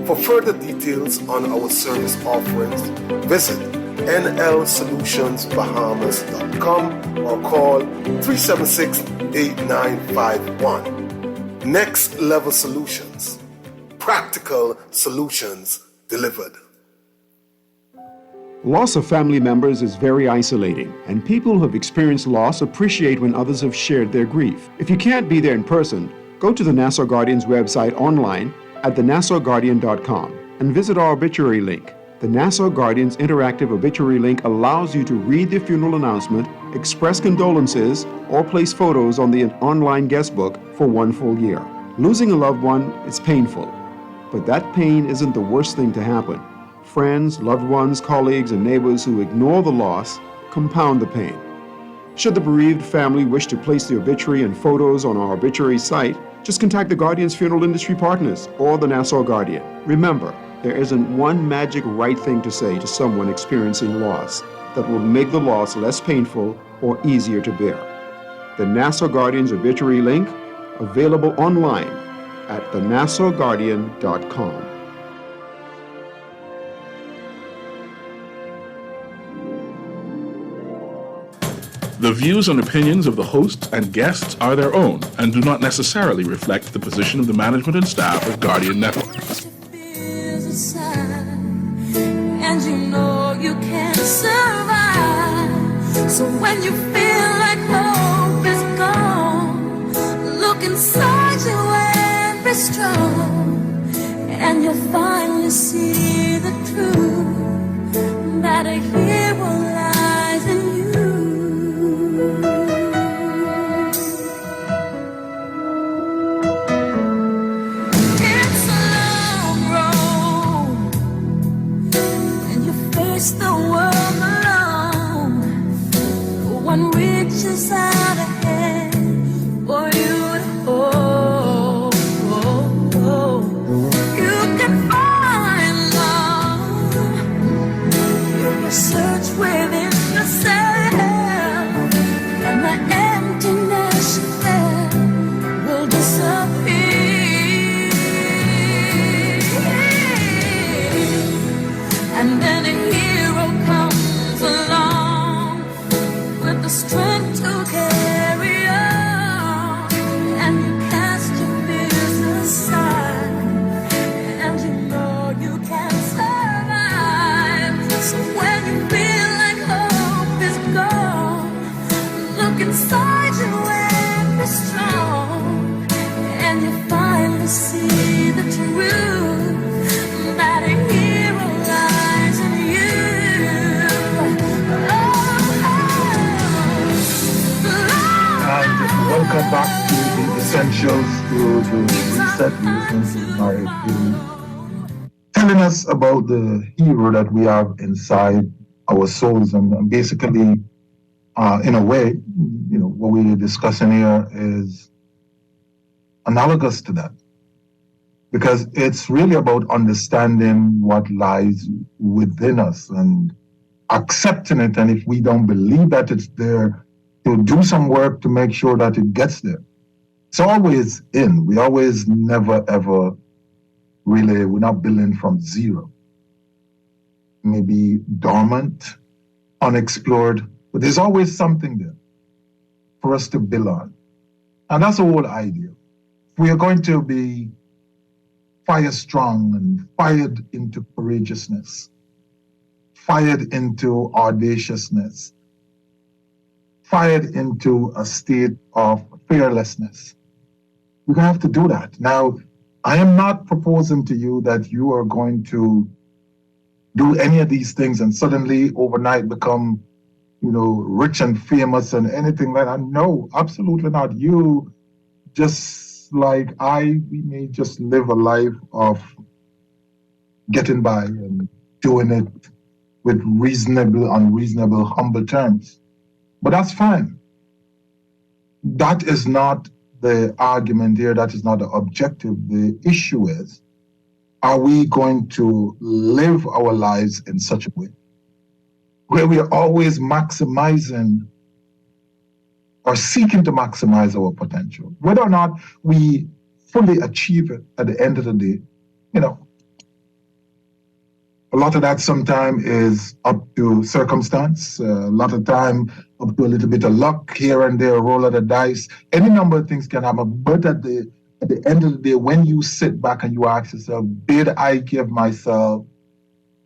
For further details on our service offerings, visit nlsolutionsbahamas.com or call 376-8951. Next Level Solutions. Practical solutions delivered. Loss of family members is very isolating, and people who have experienced loss appreciate when others have shared their grief. If you can't be there in person, go to the Nassau Guardian's website online at thenassauguardian.com and visit our obituary link. The Nassau Guardian's interactive obituary link allows you to read the funeral announcement, express condolences, or place photos on the online guest book for 1 full year. Losing a loved one is painful, but that pain isn't the worst thing to happen. Friends, loved ones, colleagues, and neighbors who ignore the loss compound the pain. Should the bereaved family wish to place the obituary and photos on our obituary site, just contact the Guardian's funeral industry partners or the Nassau Guardian. Remember, there isn't one magic right thing to say to someone experiencing loss that will make the loss less painful or easier to bear. The Nassau Guardian's obituary link, available online at thenassauguardian.com. The views and opinions of the host and guests are their own and do not necessarily reflect the position of the management and staff of Guardian Network. And you know you can survive. So when you feel like hope is gone, look inside you and be strong, and you'll finally see the truth that a hero lies in you. It's a long road when you face the world alone. No one reaches out a hand for you to hold. You can find love if you search within yourself, and the emptiness you felt will disappear. And then a hero comes along with the strength to carry on, and you cast your fears aside, and you know you can survive. So when you feel like hope is set listening to my film, telling us about the hero that we have inside our souls, and basically, in a way, what we're discussing here is analogous to that, because it's really about understanding what lies within us and accepting it. And if we don't believe that it's there, to do some work to make sure that it gets there. It's always in. We always never ever really, we're not building from zero. Maybe dormant, unexplored, but there's always something there for us to build on. And that's the whole idea. We are going to be fire strong and fired into courageousness, fired into audaciousness, fired into a state of fearlessness. We're going to have to do that. Now, I am not proposing to you that you are going to do any of these things and suddenly overnight become, rich and famous and anything like that. No, absolutely not. You, just like we may just live a life of getting by and doing it with reasonable, unreasonable, humble terms. But that's fine. That is not the argument here. That is not the objective. The issue is, are we going to live our lives in such a way where we are always maximizing or seeking to maximize our potential? Whether or not we fully achieve it at the end of the day, a lot of that sometimes is up to circumstance, a lot of time up to a little bit of luck here and there, a roll of the dice. Any number of things can happen. But at the end of the day, when you sit back and you ask yourself, did I give myself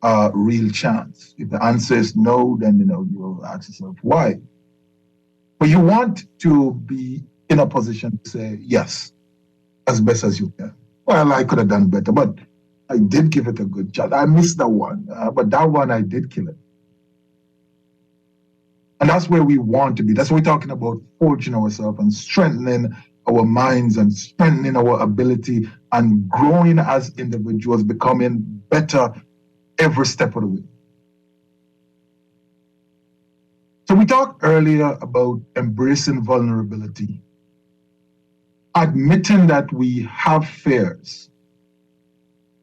a real chance? If the answer is no, then you'll ask yourself why. But you want to be in a position to say yes, as best as you can. Well, I could have done better, but I did give it a good shot. I missed that one, but that one I did kill it. And that's where we want to be. That's what we're talking about, forging ourselves and strengthening our minds and strengthening our ability and growing as individuals, becoming better every step of the way. So we talked earlier about embracing vulnerability, admitting that we have fears,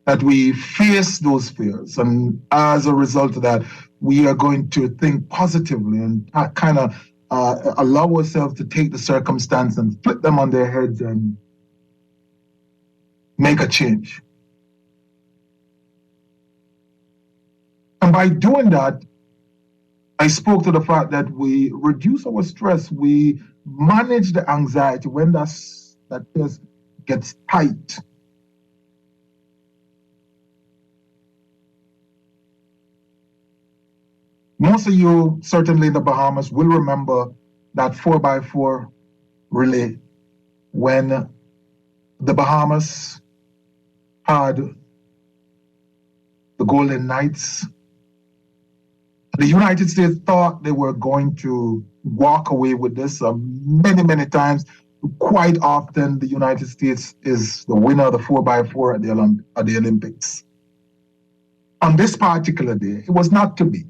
that we face those fears. And as a result of that, we are going to think positively and kind of allow ourselves to take the circumstance and flip them on their heads and make a change. And by doing that, I spoke to the fact that we reduce our stress, we manage the anxiety when that just gets tight. Most of you, certainly in the Bahamas, will remember that 4x4 relay when the Bahamas had the Golden Knights. The United States thought they were going to walk away with this many, many times. Quite often, the United States is the winner of the 4x4 at the Olympics. On this particular day, it was not to be.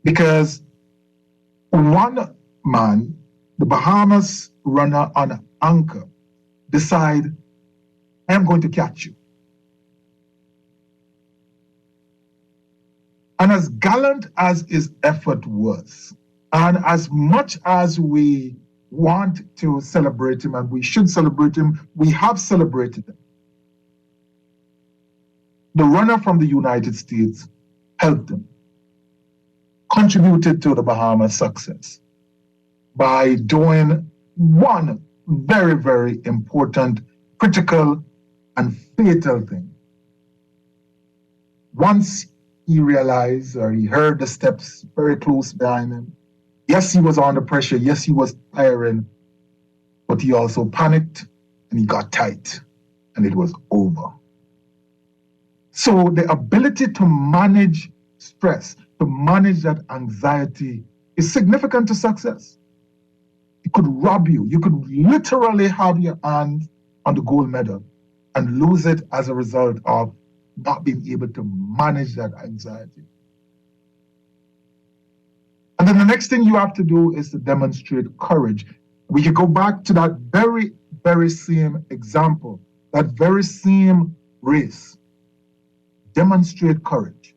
Because one man, the Bahamas runner on anchor, decided, I am going to catch you. And as gallant as his effort was, and as much as we want to celebrate him, and we should celebrate him, we have celebrated him. The runner from the United States helped him, contributed to the Bahamas' success by doing one very, very important, critical, and fatal thing. Once he realized, or he heard the steps very close behind him, yes, he was under pressure, yes, he was tiring, but he also panicked and he got tight, and it was over. So the ability to manage stress, to manage that anxiety is significant to success. It could rob you. You could literally have your hand on the gold medal and lose it as a result of not being able to manage that anxiety. And then the next thing you have to do is to demonstrate courage. We could go back to that very, very same example, that very same race. Demonstrate courage.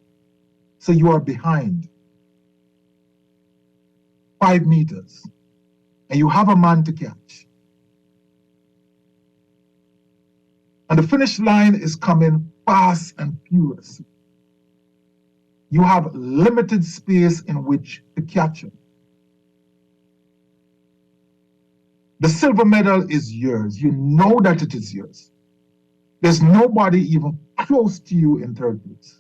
So you are behind 5 meters and you have a man to catch. And the finish line is coming fast and furious. You have limited space in which to catch him. The silver medal is yours. You know that it is yours. There's nobody even close to you in third place.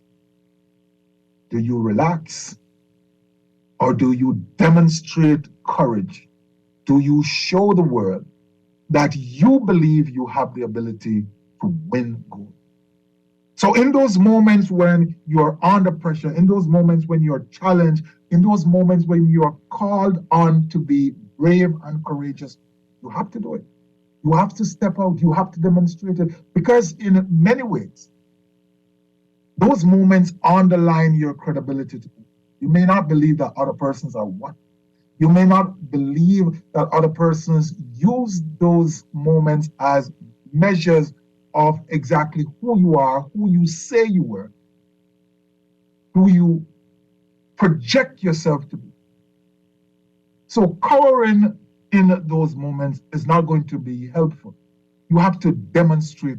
Do you relax? Or do you demonstrate courage? Do you show the world that you believe you have the ability to win gold? So in those moments when you're under pressure, in those moments when you're challenged, in those moments when you're called on to be brave and courageous, you have to do it. You have to step out. You have to demonstrate it. Because in many ways, those moments underline your credibility. You may not believe that other persons are what. You may not believe that other persons use those moments as measures of exactly who you are, who you say you were, who you project yourself to be. So cowering in those moments is not going to be helpful. You have to demonstrate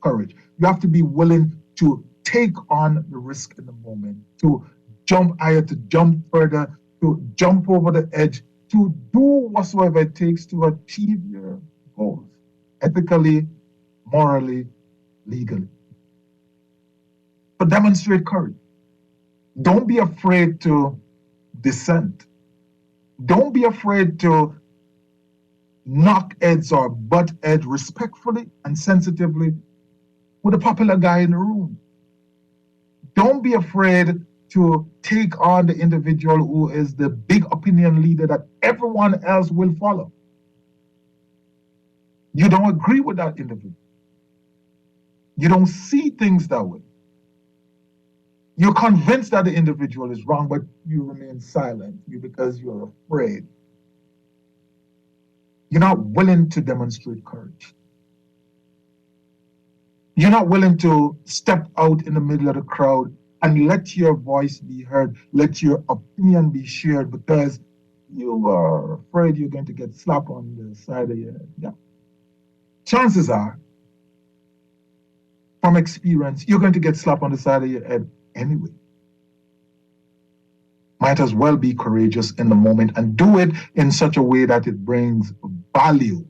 courage. You have to be willing to take on the risk in the moment, to jump higher, to jump further, to jump over the edge, to do whatsoever it takes to achieve your goals, ethically, morally, legally. But demonstrate courage. Don't be afraid to dissent. Don't be afraid to knock heads or butt heads respectfully and sensitively with a popular guy in the room. Don't be afraid to take on the individual who is the big opinion leader that everyone else will follow. You don't agree with that individual. You don't see things that way. You're convinced that the individual is wrong, but you remain silent because you're afraid. You're not willing to demonstrate courage. You're not willing to step out in the middle of the crowd and let your voice be heard, let your opinion be shared because you are afraid you're going to get slapped on the side of your head. Yeah. Chances are, from experience, you're going to get slapped on the side of your head anyway. Might as well be courageous in the moment and do it in such a way that it brings value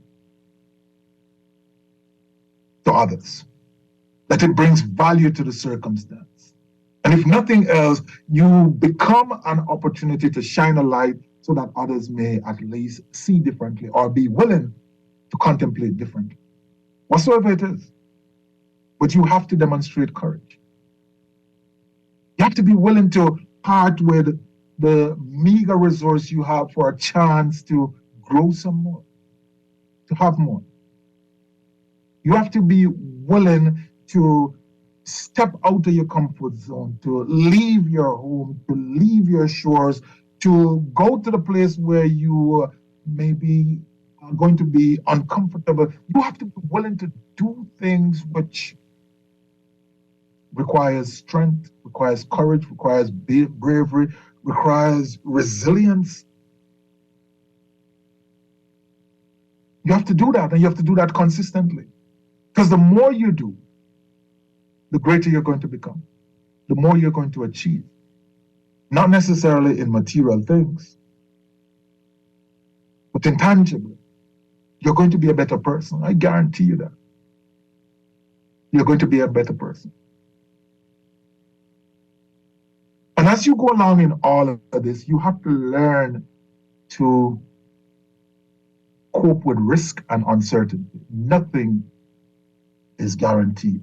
to others, that it brings value to the circumstance. And if nothing else, you become an opportunity to shine a light so that others may at least see differently or be willing to contemplate differently, whatsoever it is. But you have to demonstrate courage. You have to be willing to part with the meager resource you have for a chance to grow some more, to have more. You have to be willing to step out of your comfort zone, to leave your home, to leave your shores, to go to the place where you maybe are going to be uncomfortable. You have to be willing to do things which requires strength, requires courage, requires bravery, requires resilience. You have to do that, and you have to do that consistently. Because the more you do, the greater you're going to become, the more you're going to achieve. Not necessarily in material things, but intangibly. You're going to be a better person. I guarantee you that. You're going to be a better person. And as you go along in all of this, you have to learn to cope with risk and uncertainty. Nothing is guaranteed.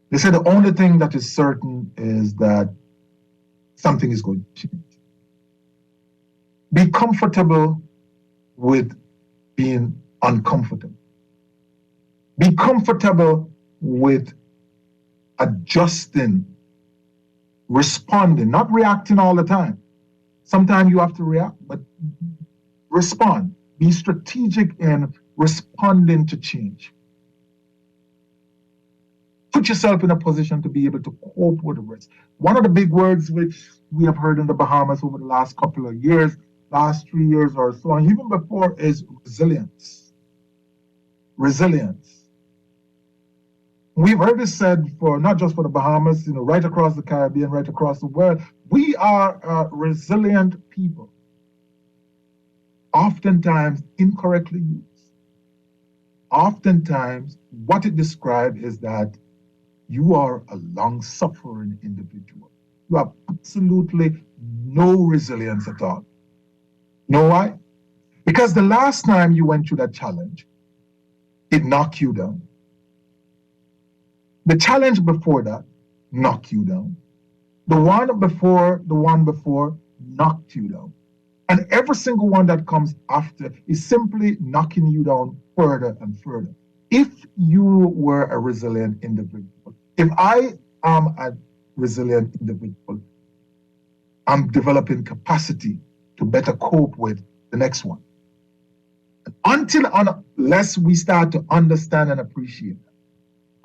They say the only thing that is certain is that something is going to change. Be comfortable with being uncomfortable. Be comfortable with adjusting, responding, not reacting all the time. Sometimes you have to react, but respond. Be strategic in responding to change. Put yourself in a position to be able to cope with the risk. One of the big words which we have heard in the Bahamas over the last couple of years, last 3 years or so, and even before, is resilience. Resilience. We've heard it said for not just for the Bahamas, right across the Caribbean, right across the world. We are a resilient people, oftentimes incorrectly used. Oftentimes, what it describes is that you are a long-suffering individual. You have absolutely no resilience at all. You know why? Because the last time you went through that challenge, it knocked you down. The challenge before that knocked you down. The one before knocked you down. And every single one that comes after is simply knocking you down further and further. If you were a resilient individual, if I am a resilient individual, I'm developing capacity to better cope with the next one. Unless we start to understand and appreciate that,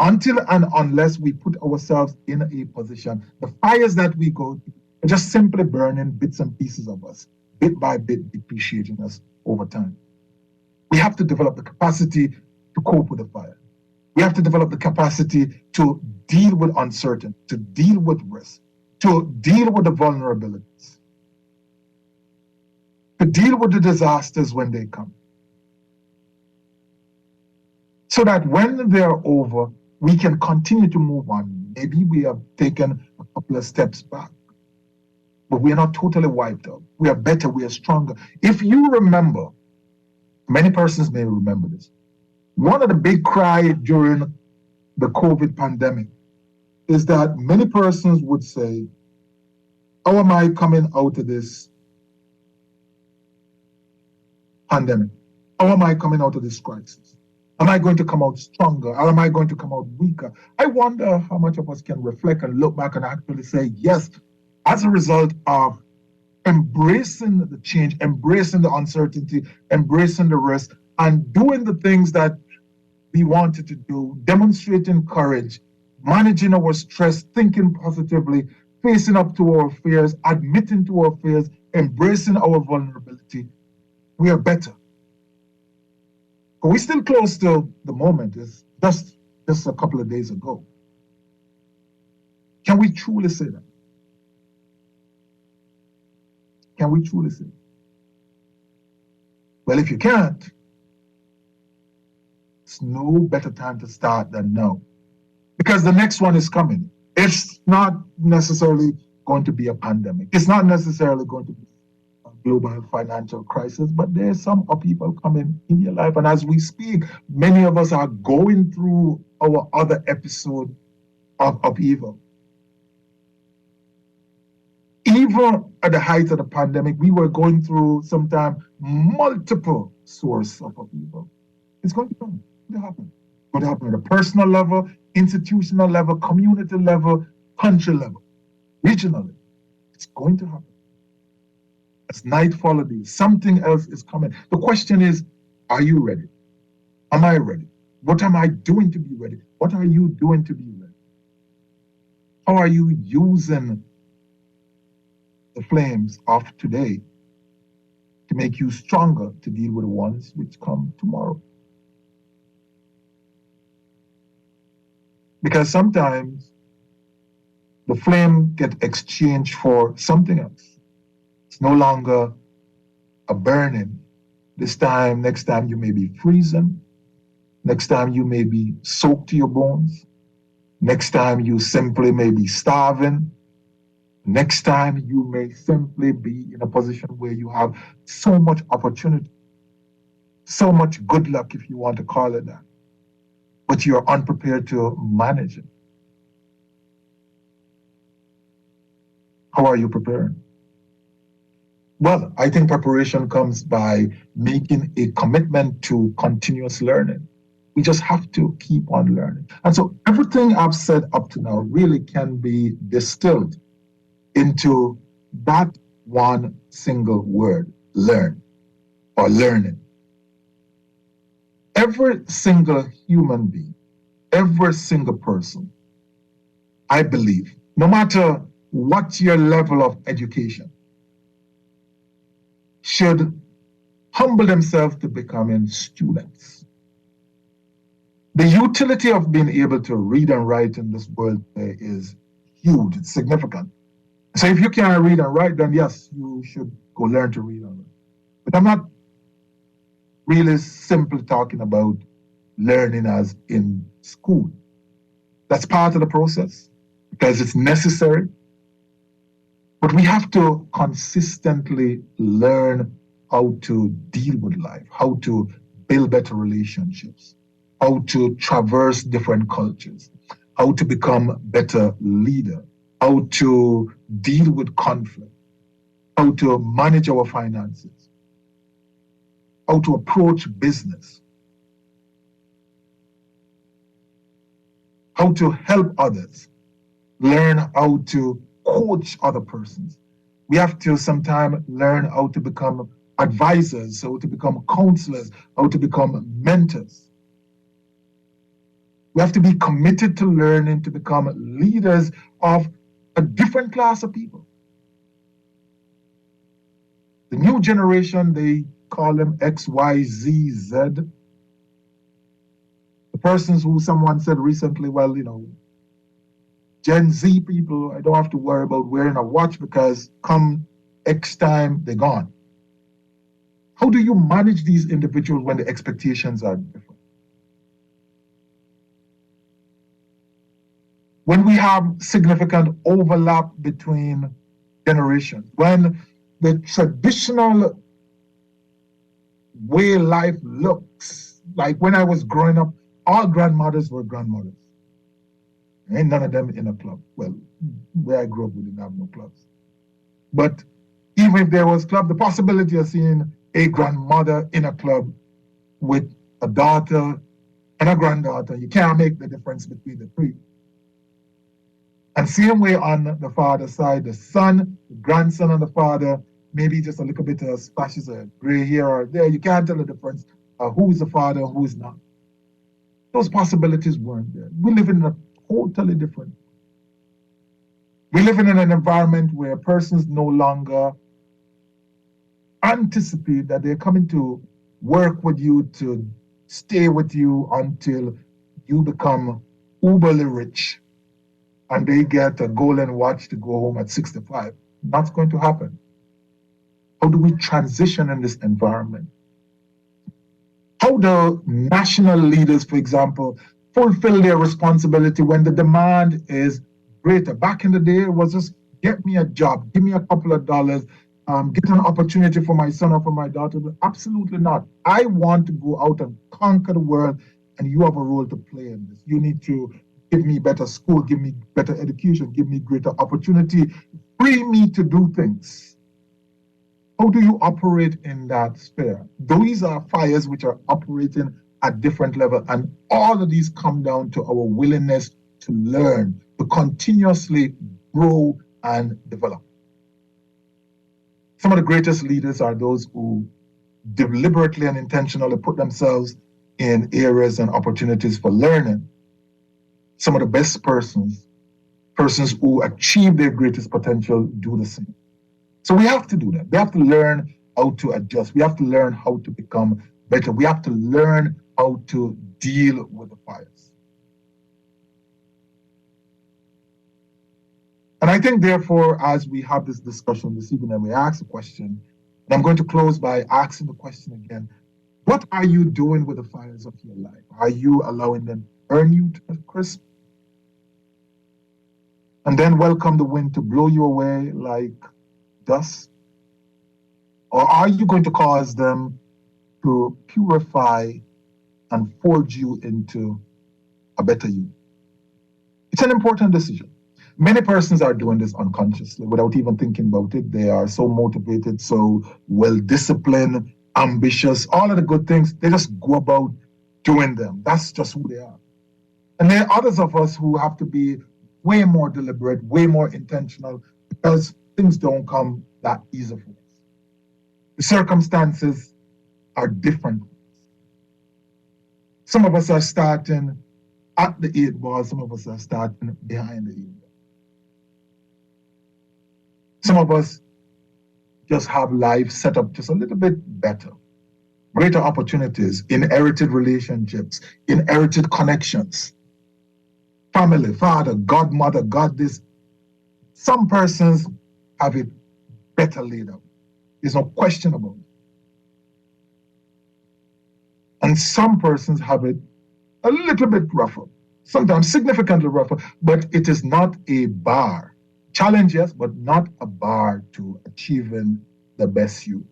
until and unless we put ourselves in a position, the fires that we go through are just simply burning bits and pieces of us, bit by bit, depreciating us over time. We have to develop the capacity to cope with the fire. We have to develop the capacity to deal with uncertainty, to deal with risk, to deal with the vulnerabilities, to deal with the disasters when they come. So that when they're over, we can continue to move on. Maybe we have taken a couple of steps back, but we are not totally wiped out. We are better, we are stronger. If you remember, many persons may remember this, one of the big cries during the COVID pandemic is that many persons would say, how am I coming out of this pandemic? How am I coming out of this crisis? Am I going to come out stronger or am I going to come out weaker? I wonder how much of us can reflect and look back and actually say, yes, as a result of embracing the change, embracing the uncertainty, embracing the risk, and doing the things that we wanted to do, demonstrating courage, managing our stress, thinking positively, facing up to our fears, admitting to our fears, embracing our vulnerability, we are better. But we're still close to the moment. It's just a couple of days ago. Can we truly say that? Can we truly say that? Well, if you can't, it's no better time to start than now. Because the next one is coming. It's not necessarily going to be a pandemic. It's not necessarily going to be a global financial crisis, but there's some upheaval coming in your life. And as we speak, many of us are going through our other episode of upheaval. Even at the height of the pandemic, we were going through sometimes multiple sources of upheaval. It's going to come. It's going to happen. It's going to happen at a personal level, institutional level, community level, country level, regionally. It's going to happen. As night follows, something else is coming. The question is, are you ready? Am I ready? What am I doing to be ready? What are you doing to be ready? How are you using the flames of today to make you stronger to deal with the ones which come tomorrow? Because sometimes the flame gets exchanged for something else. It's no longer a burning. Next time you may be freezing. Next time you may be soaked to your bones. Next time you simply may be starving. Next time you may simply be in a position where you have so much opportunity, so much good luck, if you want to call it that, but you're unprepared to manage it. How are you preparing? Well, I think preparation comes by making a commitment to continuous learning. We just have to keep on learning. And so everything I've said up to now really can be distilled into that one single word, learn or learning. Every single human being, every single person, I believe, no matter what your level of education, should humble themselves to becoming students. The utility of being able to read and write in this world today is huge, it's significant. So if you can't read and write, then yes, you should go learn to read and write. But I'm not really simply talking about learning as in school. That's part of the process because it's necessary. But we have to consistently learn how to deal with life, how to build better relationships, how to traverse different cultures, how to become better leader, how to deal with conflict, how to manage our finances, how to approach business, how to help others, learn how to coach other persons. We have to sometimes learn how to become advisors, how to become counselors, how to become mentors. We have to be committed to learning to become leaders of a different class of people. The new generation, they call them X, Y, Z, Z. The persons who someone said recently, well, Gen Z people, I don't have to worry about wearing a watch because come X time, they're gone. How do you manage these individuals when the expectations are different? When we have significant overlap between generations, when the traditional way life looks, like when I was growing up, all grandmothers were grandmothers. Ain't none of them in a club. Well, where I grew up, we didn't have no clubs. But even if there was club, the possibility of seeing a grandmother in a club with a daughter and a granddaughter, you can't make the difference between the three. And same way on the father's side, the son, the grandson, and the father, maybe just a little bit of splashes of gray here or there. You can't tell the difference of who's the father and who's not. Those possibilities weren't there. We live in a totally different. We live in an environment where persons no longer anticipate that they're coming to work with you, to stay with you until you become uberly rich and they get a golden watch to go home at 65. That's going to happen. How do we transition in this environment? How do national leaders, for example, fulfill their responsibility when the demand is greater? Back in the day, it was just get me a job, give me a couple of dollars, get an opportunity for my son or for my daughter. But absolutely not. I want to go out and conquer the world, and you have a role to play in this. You need to give me better school, give me better education, give me greater opportunity, free me to do things. How do you operate in that sphere? These are fires which are operating at different levels, and all of these come down to our willingness to learn, to continuously grow and develop. Some of the greatest leaders are those who deliberately and intentionally put themselves in areas and opportunities for learning. Some of the best persons who achieve their greatest potential, do the same. So we have to do that. We have to learn how to adjust. We have to learn how to become better. We have to learn how to deal with the fires. And I think, therefore, as we have this discussion this evening and we ask a question, and I'm going to close by asking the question again, what are you doing with the fires of your life? Are you allowing them to burn you to a crisp? And then welcome the wind to blow you away like dust? Or are you going to cause them to purify and forge you into a better you? It's an important decision. Many persons are doing this unconsciously without even thinking about it. They are so motivated, so well disciplined, ambitious, all of the good things. They just go about doing them. That's just who they are. And there are others of us who have to be way more deliberate, way more intentional, because things don't come that easy for us. The circumstances are different. Some of us are starting at the 8 ball, some of us are starting behind the 8 ball. Some of us just have life set up just a little bit better. Greater opportunities, inherited relationships, inherited connections. Family, father, godmother, God this. Some persons have it better laid out. There's no question about it. And some persons have it a little bit rougher, sometimes significantly rougher, but it is not a bar. Challenge, yes, but not a bar to achieving the best you.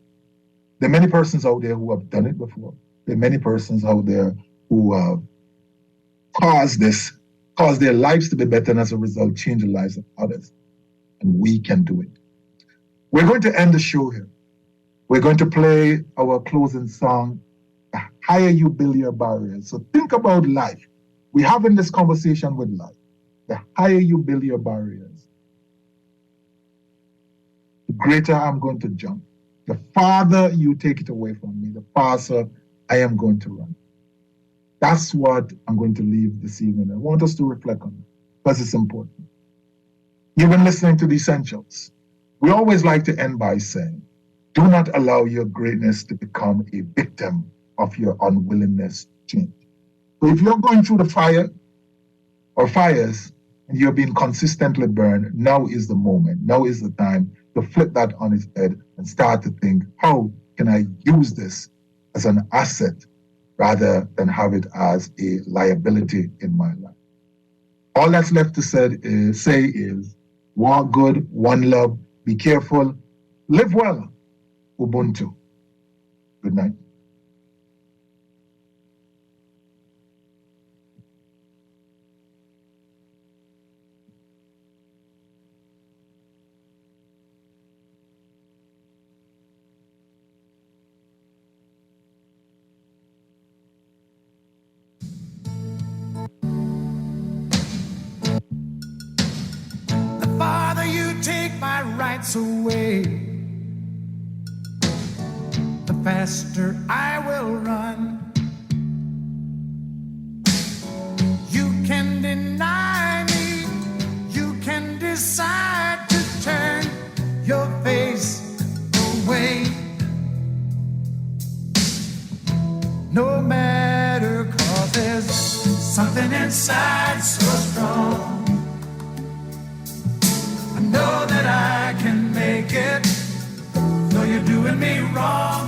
There are many persons out there who have done it before. There are many persons out there who have caused their lives to be better, and as a result, change the lives of others. And we can do it. We're going to end the show here. We're going to play our closing song, The Higher You Build Your Barriers. So think about life. We're having this conversation with life. The higher you build your barriers, the greater I'm going to jump. The farther you take it away from me, the faster I am going to run. That's what I'm going to leave this evening. I want us to reflect on it because it's important. You've been listening to The Essentials. We always like to end by saying, do not allow your greatness to become a victim of your unwillingness to change. So if you're going through the fire or fires and you're being consistently burned, now is the moment. Now is the time to flip that on its head and start to think, how can I use this as an asset rather than have it as a liability in my life? All that's left to say is walk good, one love, be careful, live well. Ubuntu. Good night. The farther you take my rights away, the faster I will run. You can deny me, you can decide to turn your face away. No matter, 'cause there's something inside so strong. I know that I can make it, though you're doing me wrong.